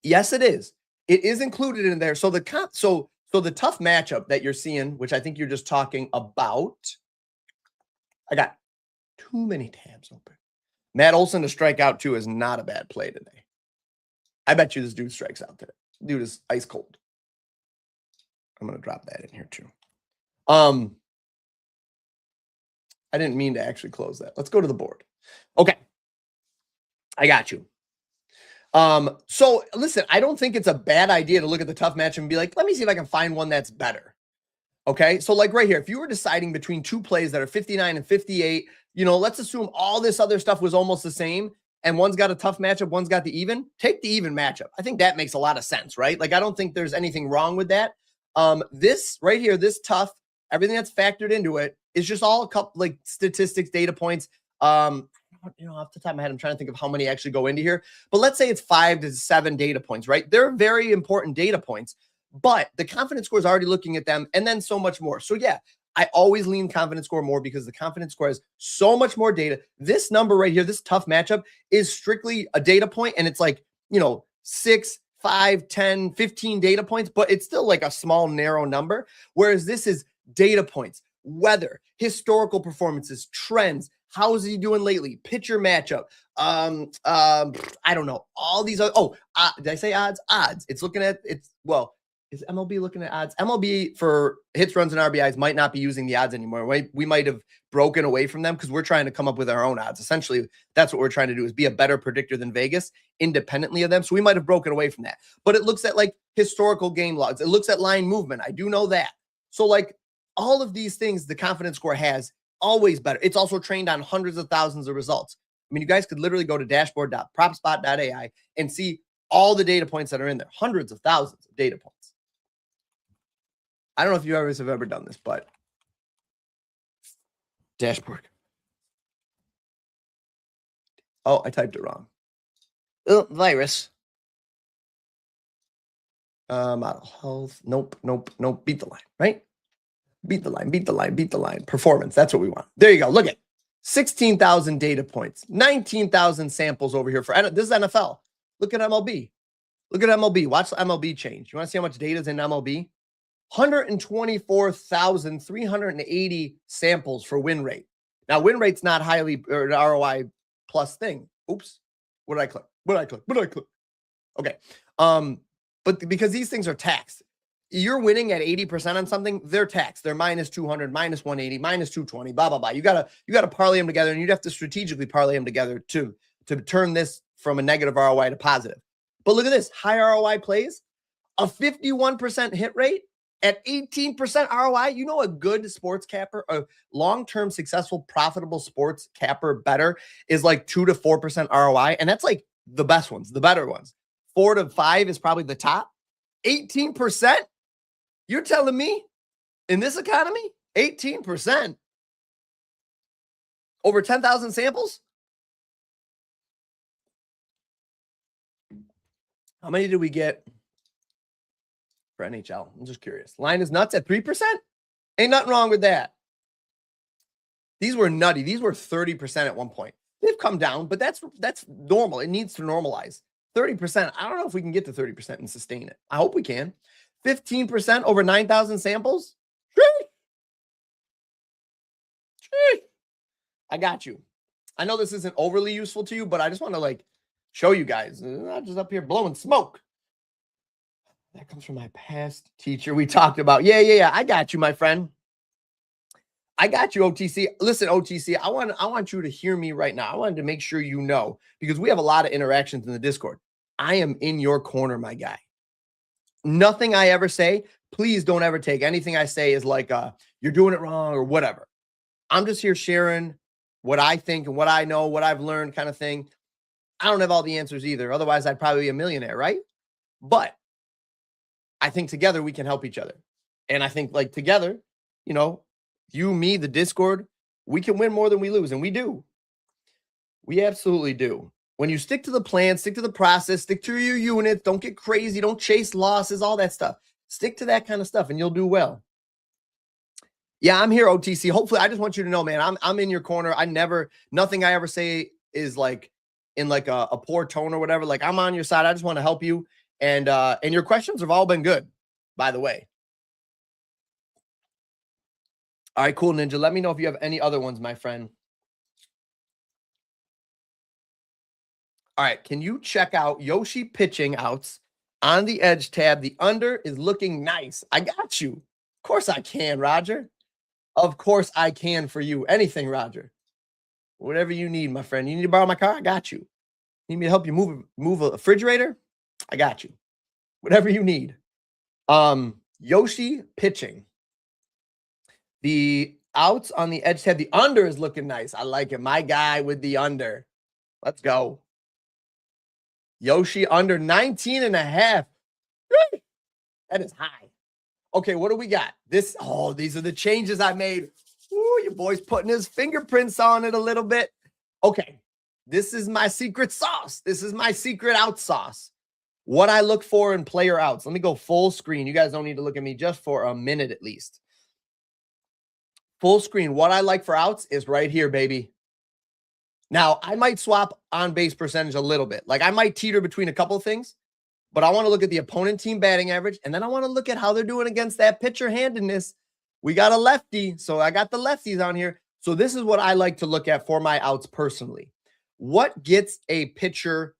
Yes, it is. It is included in there. So the tough matchup that you're seeing, which I think you're just talking about, I got too many tabs open. Matt Olson to strike out 2 is not a bad play today. I bet you this dude strikes out today. Dude is ice cold. I'm going to drop that in here too. I didn't mean to actually close that. Let's go to the board. Okay. I got you. So listen, I don't think it's a bad idea to look at the tough match and be like, let me see if I can find one that's better. Okay. So like right here, if you were deciding between two plays that are 59 and 58, let's assume all this other stuff was almost the same and one's got a tough matchup, one's got the even, take the even matchup. I think that makes a lot of sense, right? Like, I don't think there's anything wrong with that. This right here, this tough, everything that's factored into it is just all a couple like statistics, data points. Off the top of my head, I'm trying to think of how many actually go into here, but let's say it's 5 to 7 data points, right? They're very important data points, but the confidence score is already looking at them and then so much more. So yeah, I always lean confidence score more because the confidence score has so much more data. This number right here, this tough matchup is strictly a data point, and it's like, 6, 5, 10, 15 data points, but it's still like a small, narrow number. Whereas this is data points, weather, historical performances, trends. How is he doing lately? Pitcher matchup. I don't know. All these other, did I say odds? Odds. It's looking at is MLB looking at odds? MLB for hits, runs, and RBIs might not be using the odds anymore. We might have broken away from them because we're trying to come up with our own odds. Essentially, that's what we're trying to do, is be a better predictor than Vegas independently of them. So we might have broken away from that. But it looks at like historical game logs. It looks at line movement. I do know that. So like all of these things, the confidence score has always better. It's also trained on hundreds of thousands of results. I mean, you guys could literally go to dashboard.PropsBot.AI and see all the data points that are in there, hundreds of thousands of data points. I don't know if you guys have ever done this, but dashboard. Oh, I typed it wrong. Virus. Model health. Nope. Beat the line, right? Beat the line. Performance. That's what we want. There you go. Look at 16,000 data points, 19,000 samples over here this is NFL. Look at MLB. Watch the MLB change. You want to see how much data is in MLB? 124,380 samples for win rate. Now, win rate's not highly or an ROI plus thing. Oops. What did I click? Okay. But because these things are taxed, you're winning at 80% on something, they're taxed. They're minus 200, minus 180, minus 220, blah, blah, blah. You gotta parlay them together, and you'd have to strategically parlay them together to turn this from a negative ROI to positive. But look at this. High ROI plays, a 51% hit rate at 18% ROI. A good sports capper, a long-term successful, profitable sports capper better is like 2 to 4% ROI. And that's like the best ones, the better ones. 4 to 5 is probably the top. 18%? You're telling me in this economy, 18% over 10,000 samples? How many did we get for NHL? I'm just curious. Line is nuts at 3%. Ain't nothing wrong with that. These were nutty. These were 30% at one point. They've come down, but that's normal. It needs to normalize. 30%. I don't know if we can get to 30% and sustain it. I hope we can. 15% over 9,000 samples. I got you. I know this isn't overly useful to you, but I just want to show you guys. I'm not just up here blowing smoke. That comes from my past teacher we talked about. Yeah. I got you, my friend. I got you, OTC. Listen, OTC, I want you to hear me right now. I wanted to make sure you know, because we have a lot of interactions in the Discord. I am in your corner, my guy. Nothing I ever say, please don't ever take anything I say as like you're doing it wrong or whatever. I'm just here sharing what I think and what I know, what I've learned kind of thing. I don't have all the answers either. Otherwise, I'd probably be a millionaire, right? But I think together we can help each other. And I think together, you, me, the Discord, we can win more than we lose. And we do. We absolutely do. When you stick to the plan, stick to the process, stick to your units, don't get crazy, don't chase losses, all that stuff. Stick to that kind of stuff and you'll do well. Yeah, I'm here, OTC. Hopefully, I just want you to know, man, I'm in your corner. Nothing I ever say is in a poor tone or whatever. I'm on your side. I just want to help you. And your questions have all been good, by the way. All right, cool, Ninja. Let me know if you have any other ones, my friend. All right, can you check out Yoshi pitching outs on the edge tab? The under is looking nice. I got you. Of course I can, Roger. Of course I can for you. Anything, Roger. Whatever you need, my friend. You need to borrow my car? I got you. Need me to help you move a refrigerator? I got you. Whatever you need. Yoshi pitching. The outs on the edge tab. The under is looking nice. I like it. My guy with the under. Let's go. Yoshi under 19.5. That is high. Okay, what do we got? These are the changes I made. Ooh, your boy's putting his fingerprints on it a little bit. Okay, this is my secret sauce. This is my secret out sauce. What I look for in player outs. Let me go full screen. You guys don't need to look at me just for a minute at least. Full screen. What I like for outs is right here, baby. Now, I might swap on base percentage a little bit. Like I might teeter between a couple of things. But I want to look at the opponent team batting average, and then I want to look at how they're doing against that pitcher handedness. We got a lefty, so I got the lefties on here. So this is what I like to look at for my outs personally. What gets a pitcher,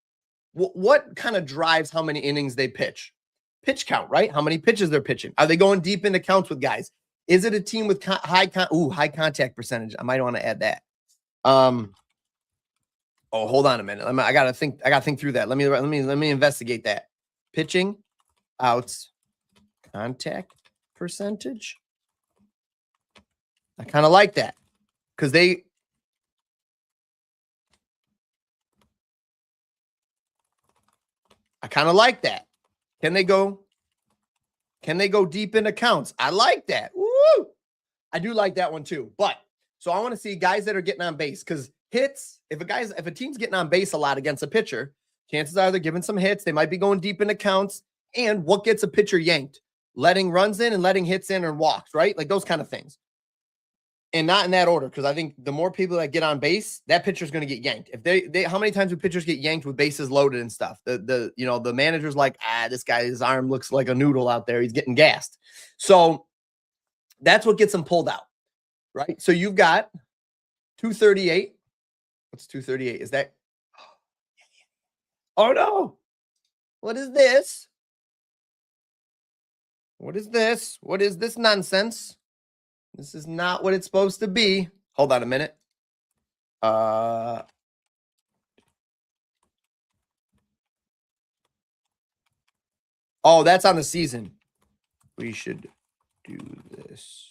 what kind of drives how many innings they pitch? Pitch count, right? How many pitches they're pitching? Are they going deep into counts with guys? Is it a team with high contact percentage? I might want to add that. Oh, hold on a minute. I gotta think through that. Let me investigate that. Pitching, outs, contact percentage. I kind of like that because I kind of like that. Can they go deep into counts? I like that. Woo! I do like that one too. But so I want to see guys that are getting on base because hits, if a team's getting on base a lot against a pitcher, chances are they're giving some hits. They might be going deep into counts. And what gets a pitcher yanked? Letting runs in and letting hits in and walks, right? Like those kind of things. And not in that order, because I think the more people that get on base, that pitcher's going to get yanked. If they how many times do pitchers get yanked with bases loaded and stuff? The manager's like, this guy's arm looks like a noodle out there. He's getting gassed. So that's what gets them pulled out, right? So you've got 238. What's 238? Is that? Oh no. What is this? What is this? What is this nonsense? This is not what it's supposed to be. Hold on a minute. Oh, that's on the season. We should do this.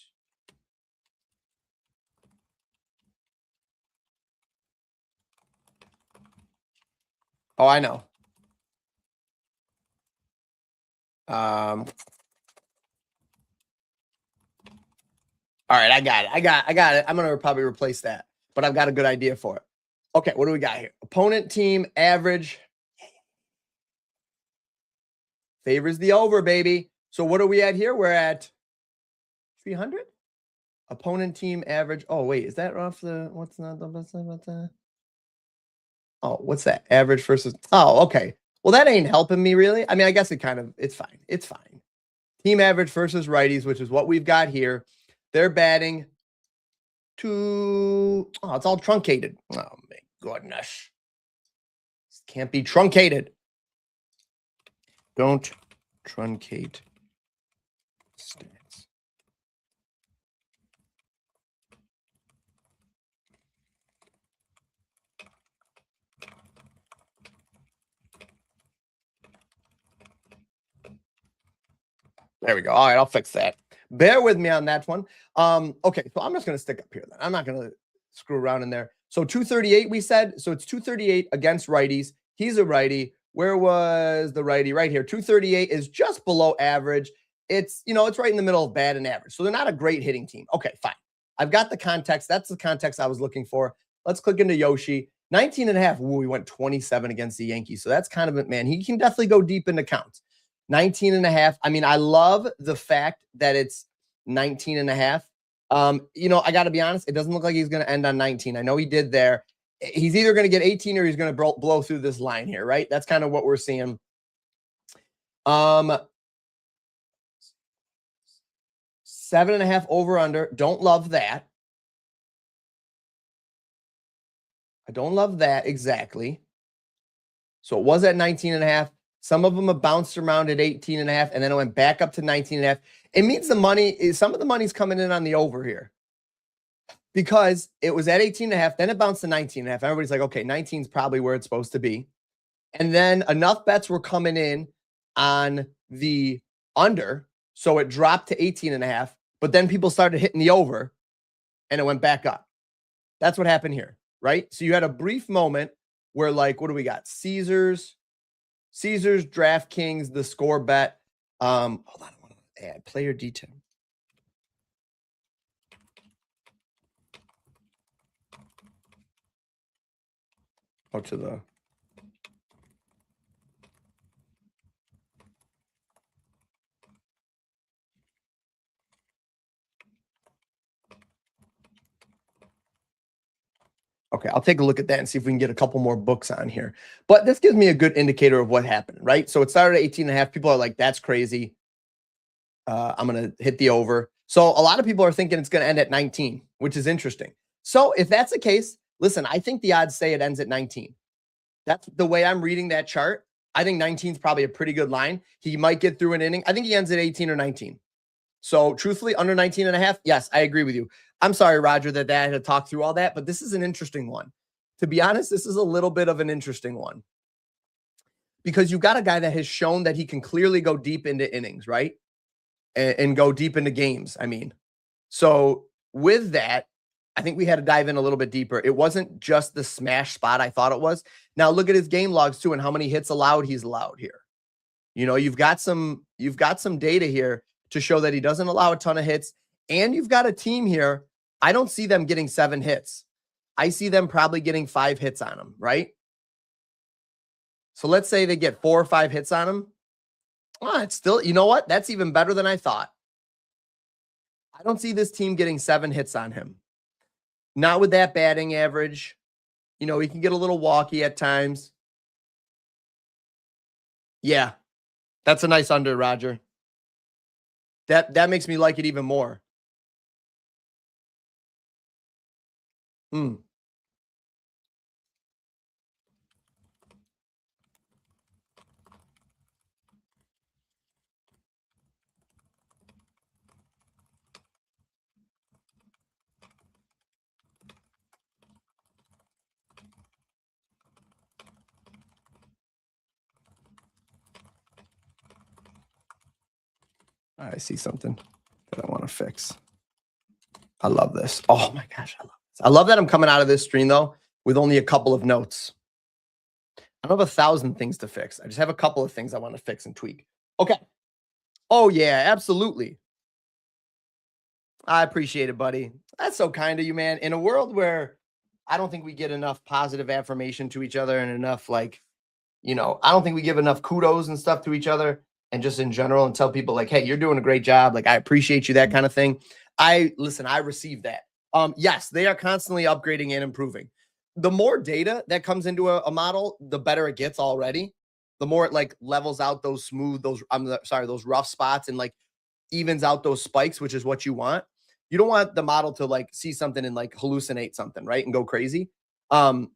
Oh, I know. All right, I got it. I'm going to probably replace that, but I've got a good idea for it. Okay, what do we got here? Opponent team average favors the over, baby. So what are we at here? We're at 300. Opponent team average. Oh, wait, is that off the, what's not the, oh, what's that? Average versus, oh, okay. Well, that ain't helping me really. I mean, I guess it's fine. It's fine. Team average versus righties, which is what we've got here. They're batting to, oh, it's all truncated. Oh, my goodness. This can't be truncated. Don't truncate stats. There we go. All right, I'll fix that. Bear with me on that one. Okay, so I'm just going to stick up here then. I'm not going to screw around in there. So 238 we said. So it's 238 against righties. He's a righty. Where was the righty? Right here. 238 is just below average. It's, it's right in the middle of bad and average. So they're not a great hitting team. Okay, fine. I've got the context. That's the context I was looking for. Let's click into Yoshi. 19.5. Ooh, we went 27 against the Yankees. So that's kind of it, man. He can definitely go deep into counts. 19.5. I mean, I love the fact that it's 19.5. I got to be honest. It doesn't look like he's going to end on 19. I know he did there. He's either going to get 18 or he's going to blow through this line here, right? That's kind of what we're seeing. 7.5 over under. Don't love that. I don't love that exactly. So it was at 19.5. Some of them have bounced around at 18.5, and then it went back up to 19.5. It means some of the money's coming in on the over here. because it was at 18.5, then it bounced to 19.5. Everybody's like, okay, 19 is probably where it's supposed to be. And then enough bets were coming in on the under, so it dropped to 18.5, but then people started hitting the over and it went back up. That's what happened here, right? So you had a brief moment where, like, what do we got? Caesars, DraftKings, the score bet. Hold on, I want to add player detail. Oh, to the okay, I'll take a look at that and see if we can get a couple more books on here. But this gives me a good indicator of what happened, right? So it started at 18.5. People are like, that's crazy. I'm going to hit the over. So a lot of people are thinking it's going to end at 19, which is interesting. So if that's the case, listen, I think the odds say it ends at 19. That's the way I'm reading that chart. I think 19 is probably a pretty good line. He might get through an inning. I think he ends at 18 or 19. So truthfully, under 19.5, yes, I agree with you. I'm sorry, Roger, that I had to talk through all that, but this is an interesting one. To be honest, this is a little bit of an interesting one because you've got a guy that has shown that he can clearly go deep into innings, right? And go deep into games. I mean, so with that, I think we had to dive in a little bit deeper. It wasn't just the smash spot I thought it was. Now look at his game logs too and how many hits allowed he's allowed here. You know, you've got some data here to show that he doesn't allow a ton of hits. And you've got a team here. I don't see them getting 7 hits. I see them probably getting 5 hits on him, right? So let's say they get 4 or 5 hits on him. Oh, it's still, you know what? That's even better than I thought. I don't see this team getting 7 hits on him. Not with that batting average. You know, he can get a little walky at times. Yeah, that's a nice under, Roger. That makes me like it even more. I see something that I want to fix. I love this. Oh my gosh, I love this. I love that I'm coming out of this stream though with only a couple of notes. I don't have 1,000 things to fix. I just have a couple of things I want to fix and tweak. Okay. Oh yeah, absolutely. I appreciate it, buddy. That's so kind of you, man. In a world where I don't think we get enough positive affirmation to each other and enough, like, you know, I don't think we give enough kudos and stuff to each other and just in general and tell people like, hey, you're doing a great job. Like, I appreciate you, that kind of thing. I receive that. Yes, they are constantly upgrading and improving. The more data that comes into a model, the better it gets already. The more it like levels out those those rough spots and like evens out those spikes, which is what you want. You don't want the model to like see something and like hallucinate something, right? And go crazy. So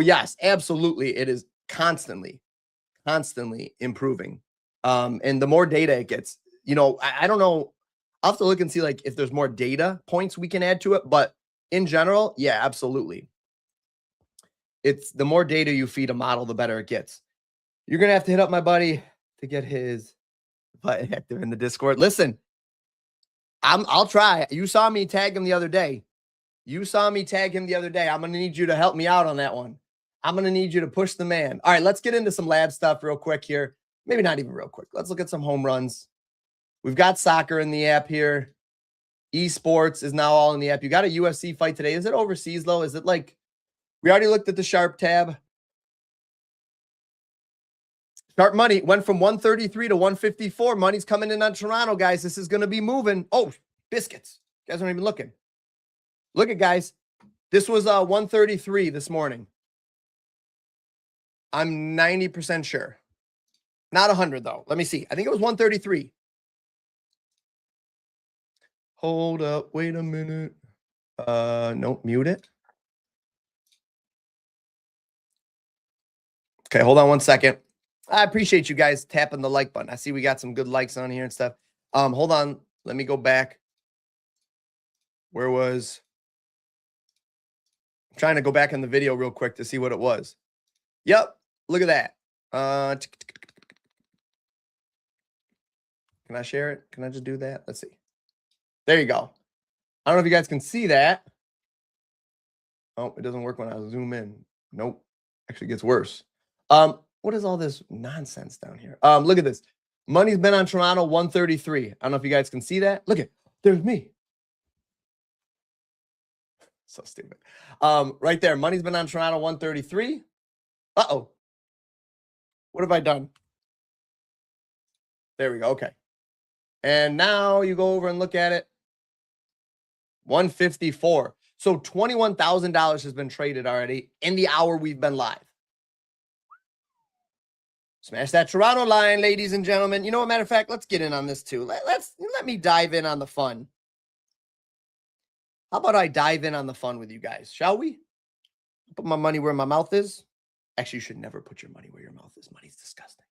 yes, absolutely. It is constantly improving. And the more data it gets, you know, I don't know. I'll have to look and see like if there's more data points we can add to it. But in general, yeah, absolutely. It's the more data you feed a model, the better it gets. You're going to have to hit up my buddy to get his button active in the Discord. Listen, I'll try. You saw me tag him the other day. I'm going to need you to help me out on that one. I'm going to need you to push the man. All right, let's get into some lab stuff real quick here. Maybe not even real quick. Let's look at some home runs. We've got soccer in the app here. eSports is now all in the app. You got a UFC fight today. Is it overseas, though? Is it like, we already looked at the Sharp tab. Sharp money went from 133 to 154. Money's coming in on Toronto, guys. This is going to be moving. Oh, biscuits. You guys aren't even looking. Look at, guys. This was 133 this morning. I'm 90% sure. Not 100, though. Let me see. I think it was 133. Hold up. Wait a minute. No, mute it. Okay, hold on one second. I appreciate you guys tapping the like button. I see we got some good likes on here and stuff. Hold on. Let me go back. Where was I'm trying to go back in the video real quick to see what it was. Yep. Look at that. Can I share it? Can I just do that? Let's see. There you go. I don't know if you guys can see that. Oh, it doesn't work when I zoom in. Nope. Actually gets worse. What is all this nonsense down here? Look at this. Money's been on Toronto 133. I don't know if you guys can see that. Look at, there's me. So stupid. Right there. Money's been on Toronto 133. Uh-oh. What have I done? There we go. Okay. And now you go over and look at it. 154. So $21,000 has been traded already in the hour we've been live. Smash that Toronto line, ladies and gentlemen. You know what, matter of fact, let's get in on this too. Let me dive in on the fun. How about I dive in on the fun with you guys, shall we? Put my money where my mouth is. Actually, you should never put your money where your mouth is. Money's disgusting.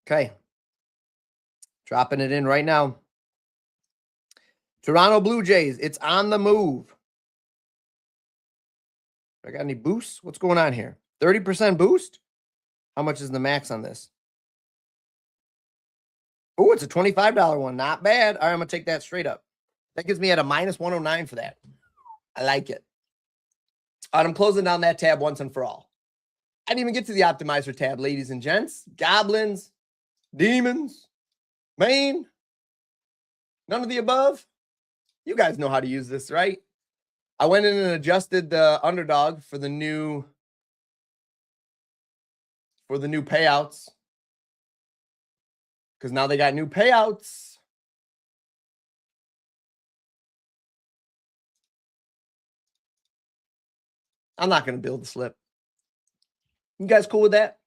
Okay. Dropping it in right now. Toronto Blue Jays, it's on the move. I got any boosts? What's going on here? 30% boost? How much is the max on this? Oh, it's a $25 one. Not bad. All right, I'm going to take that straight up. That gives me at a minus 109 for that. I like it. All right, I'm closing down that tab once and for all. I didn't even get to the optimizer tab, ladies and gents. Goblins, demons, Maine, none of the above. You guys know how to use this, right? I went in and adjusted the underdog for the new payouts. Because now they got new payouts. I'm not going to build the slip. You guys cool with that?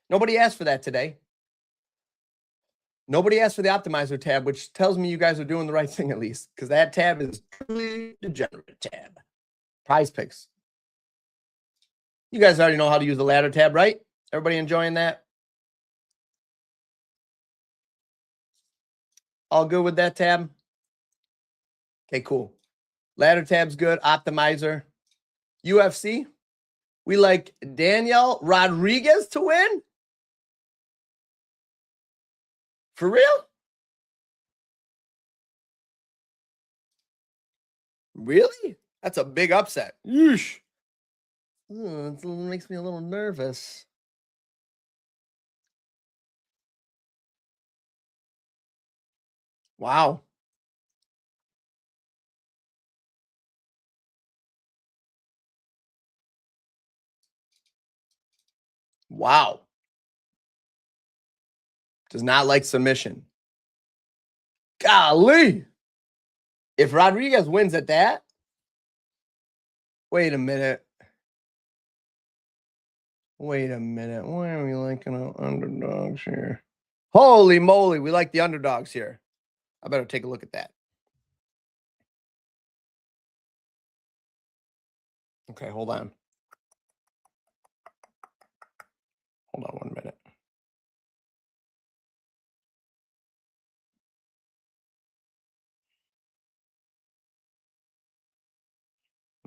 Nobody asked for that today. Nobody asked for the optimizer tab, which tells me you guys are doing the right thing at least. Because that tab is truly degenerate tab. PrizePicks. You guys already know how to use the ladder tab, right? Everybody enjoying that? All good with that tab? Okay, cool. Ladder tab's good. Optimizer. UFC. We like Danielle Rodriguez to win? For real? Really? That's a big upset. Yeesh. It makes me a little nervous. Wow. Wow. Does not like submission. Golly. If Rodriguez wins at that, wait a minute. Wait a minute. Why are we liking our underdogs here? Holy moly, we like the underdogs here. I better take a look at that. Okay, hold on. Hold on 1 minute.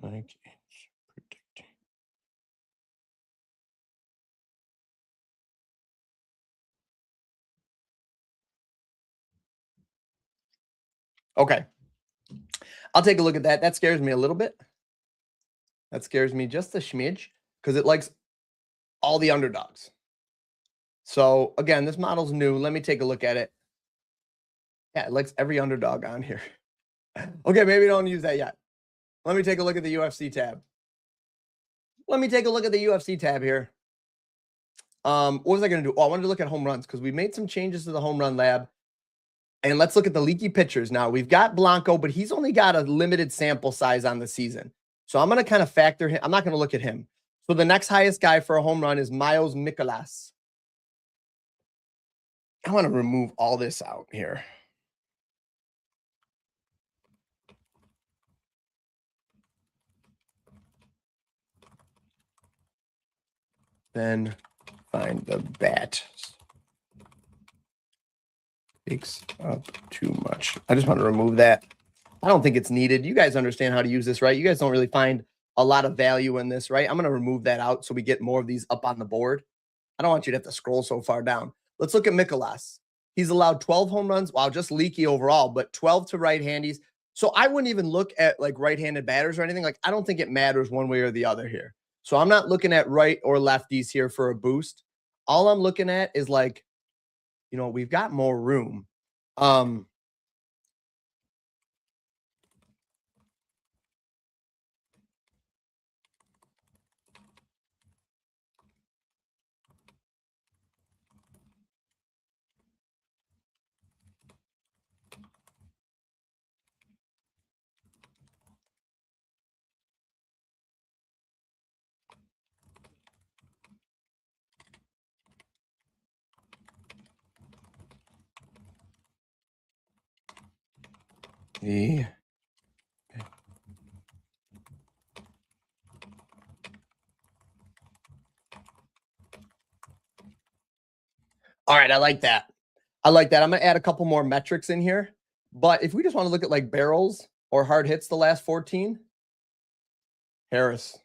Predicting. Okay. I'll take a look at that. That scares me a little bit. That scares me just a smidge because it likes all the underdogs. So, again, this model's new. Let me take a look at it. Yeah, it likes every underdog on here. Okay, maybe don't use that yet. Let me take a look at the UFC tab. Let me take a look at the UFC tab here. What was I going to do? Oh, I wanted to look at home runs because we made some changes to the home run lab. And let's look at the leaky pitchers now. We've got Blanco, but he's only got a limited sample size on the season. So I'm going to kind of factor him. I'm not going to look at him. So the next highest guy for a home run is Miles Mikolas. I want to remove all this out here. Then find the bat. takes up too much. I just want to remove that. I don't think it's needed. You guys understand how to use this, right? You guys don't really find a lot of value in this, right? I'm going to remove that out so we get more of these up on the board. I don't want you to have to scroll so far down. Let's look at Mikolas. He's allowed 12 home runs. Wow, just leaky overall, but 12 to right-handies. So I wouldn't even look at like right-handed batters or anything. Like, I don't think it matters one way or the other here. So I'm not looking at right or lefties here for a boost. All I'm looking at is like, you know, we've got more room. Yeah. All right, I like that. I like that. I'm going to add a couple more metrics in here. But if we just want to look at like barrels or hard hits the last 14, Harris.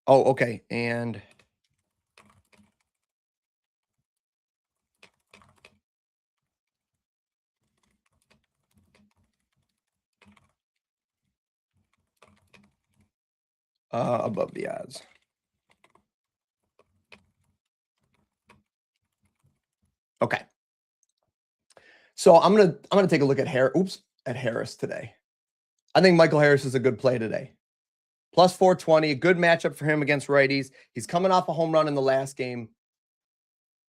Oh, okay. And above the odds. Okay. So I'm gonna take a look at Harris today. I think Michael Harris is a good play today. Plus 420, a good matchup for him against righties. He's coming off a home run in the last game.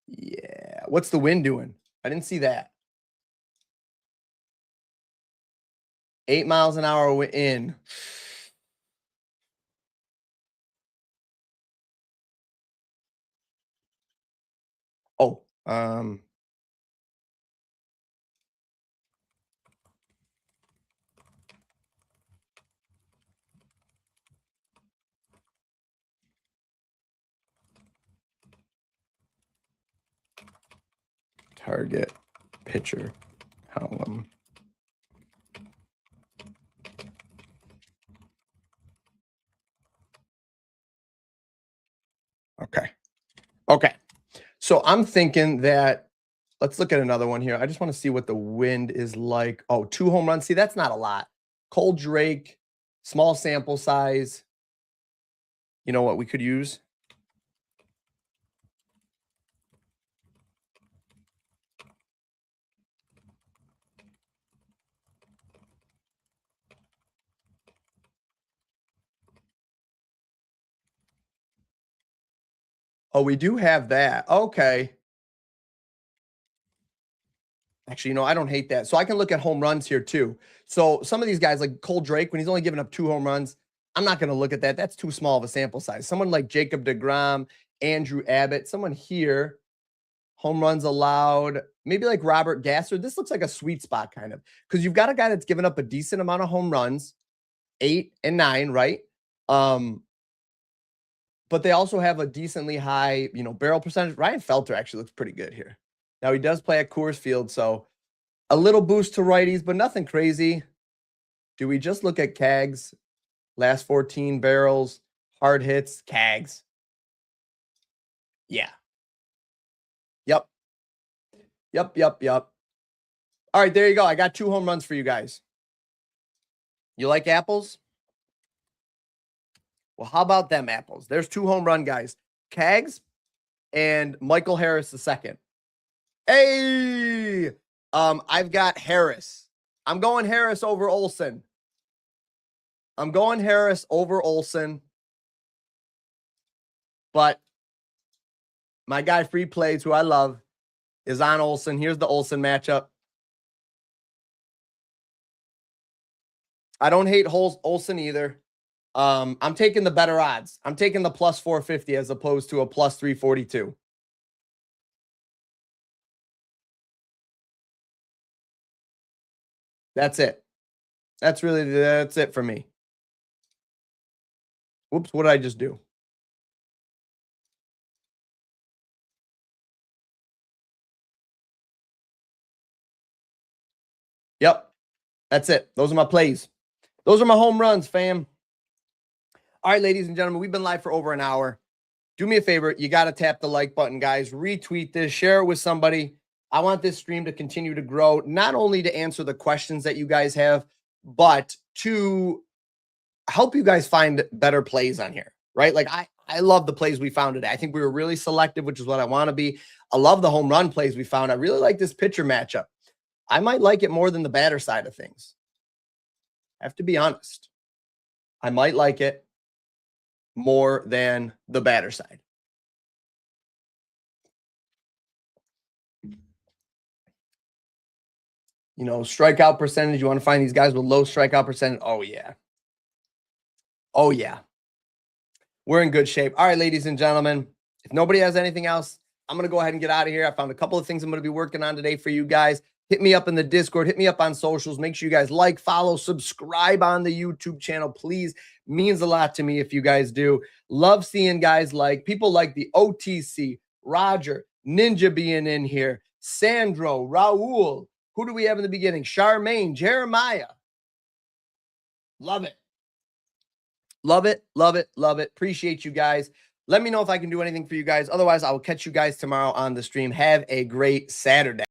Yeah. What's the wind doing? I didn't see that. 8 miles an hour in. Oh, target pitcher column. Okay. Okay. So I'm thinking that let's look at another one here. I just want to see what the wind is like. Oh, 2 home runs. See, that's not a lot. Cole Drake, small sample size. You know what we could use? Oh, we do have that. Okay. Actually, you know, I don't hate that. So I can look at home runs here too. So some of these guys like Cole Drake, when he's only giving up 2 home runs, I'm not going to look at that. That's too small of a sample size. Someone like Jacob deGrom, Andrew Abbott, someone here, home runs allowed, maybe like Robert Gasser. This looks like a sweet spot kind of, because you've got a guy that's given up a decent amount of home runs, 8 and 9, right? But they also have a decently high, you know, barrel percentage. Ryan Felter actually looks pretty good here. Now he does play at Coors Field, so a little boost to righties, but nothing crazy. Do we just look at Cags? Last 14 barrels, hard hits, Cags. Yeah. Yep. Yep. All right, there you go. I got 2 home runs for you guys. You like apples? Well, how about them apples? There's 2 home run guys. Cags and Michael Harris the second. Hey! I've got Harris. I'm going Harris over Olsen. But my guy Free Plays, who I love, is on Olsen. Here's the Olsen matchup. I don't hate Olsen either. I'm taking the better odds. I'm taking the plus 450 as opposed to a plus 342. That's it. That's it for me. Whoops, what did I just do? Yep. That's it. Those are my plays. Those are my home runs, fam. All right, ladies and gentlemen, we've been live for over an hour. Do me a favor. You got to tap the like button, guys. Retweet this. Share it with somebody. I want this stream to continue to grow, not only to answer the questions that you guys have, but to help you guys find better plays on here, right? Like I love the plays we found today. I think we were really selective, which is what I want to be. I love the home run plays we found. I really like this pitcher matchup. I might like it more than the batter side of things. I have to be honest. I might like it more than the batter side. You know, strikeout percentage. You want to find these guys with low strikeout percentage? Oh, yeah. Oh, yeah. We're in good shape. All right, ladies and gentlemen, if nobody has anything else, I'm going to go ahead and get out of here. I found a couple of things I'm going to be working on today for you guys. Hit me up in the Discord. Hit me up on socials. Make sure you guys like, follow, subscribe on the YouTube channel. Please. Means a lot to me if you guys do. Love seeing guys like people like the OTC, Roger, Ninja being in here, Sandro, Raul. Who do we have in the beginning? Charmaine, Jeremiah. Love it. Love it, love it, love it. Appreciate you guys. Let me know if I can do anything for you guys. Otherwise, I will catch you guys tomorrow on the stream. Have a great Saturday.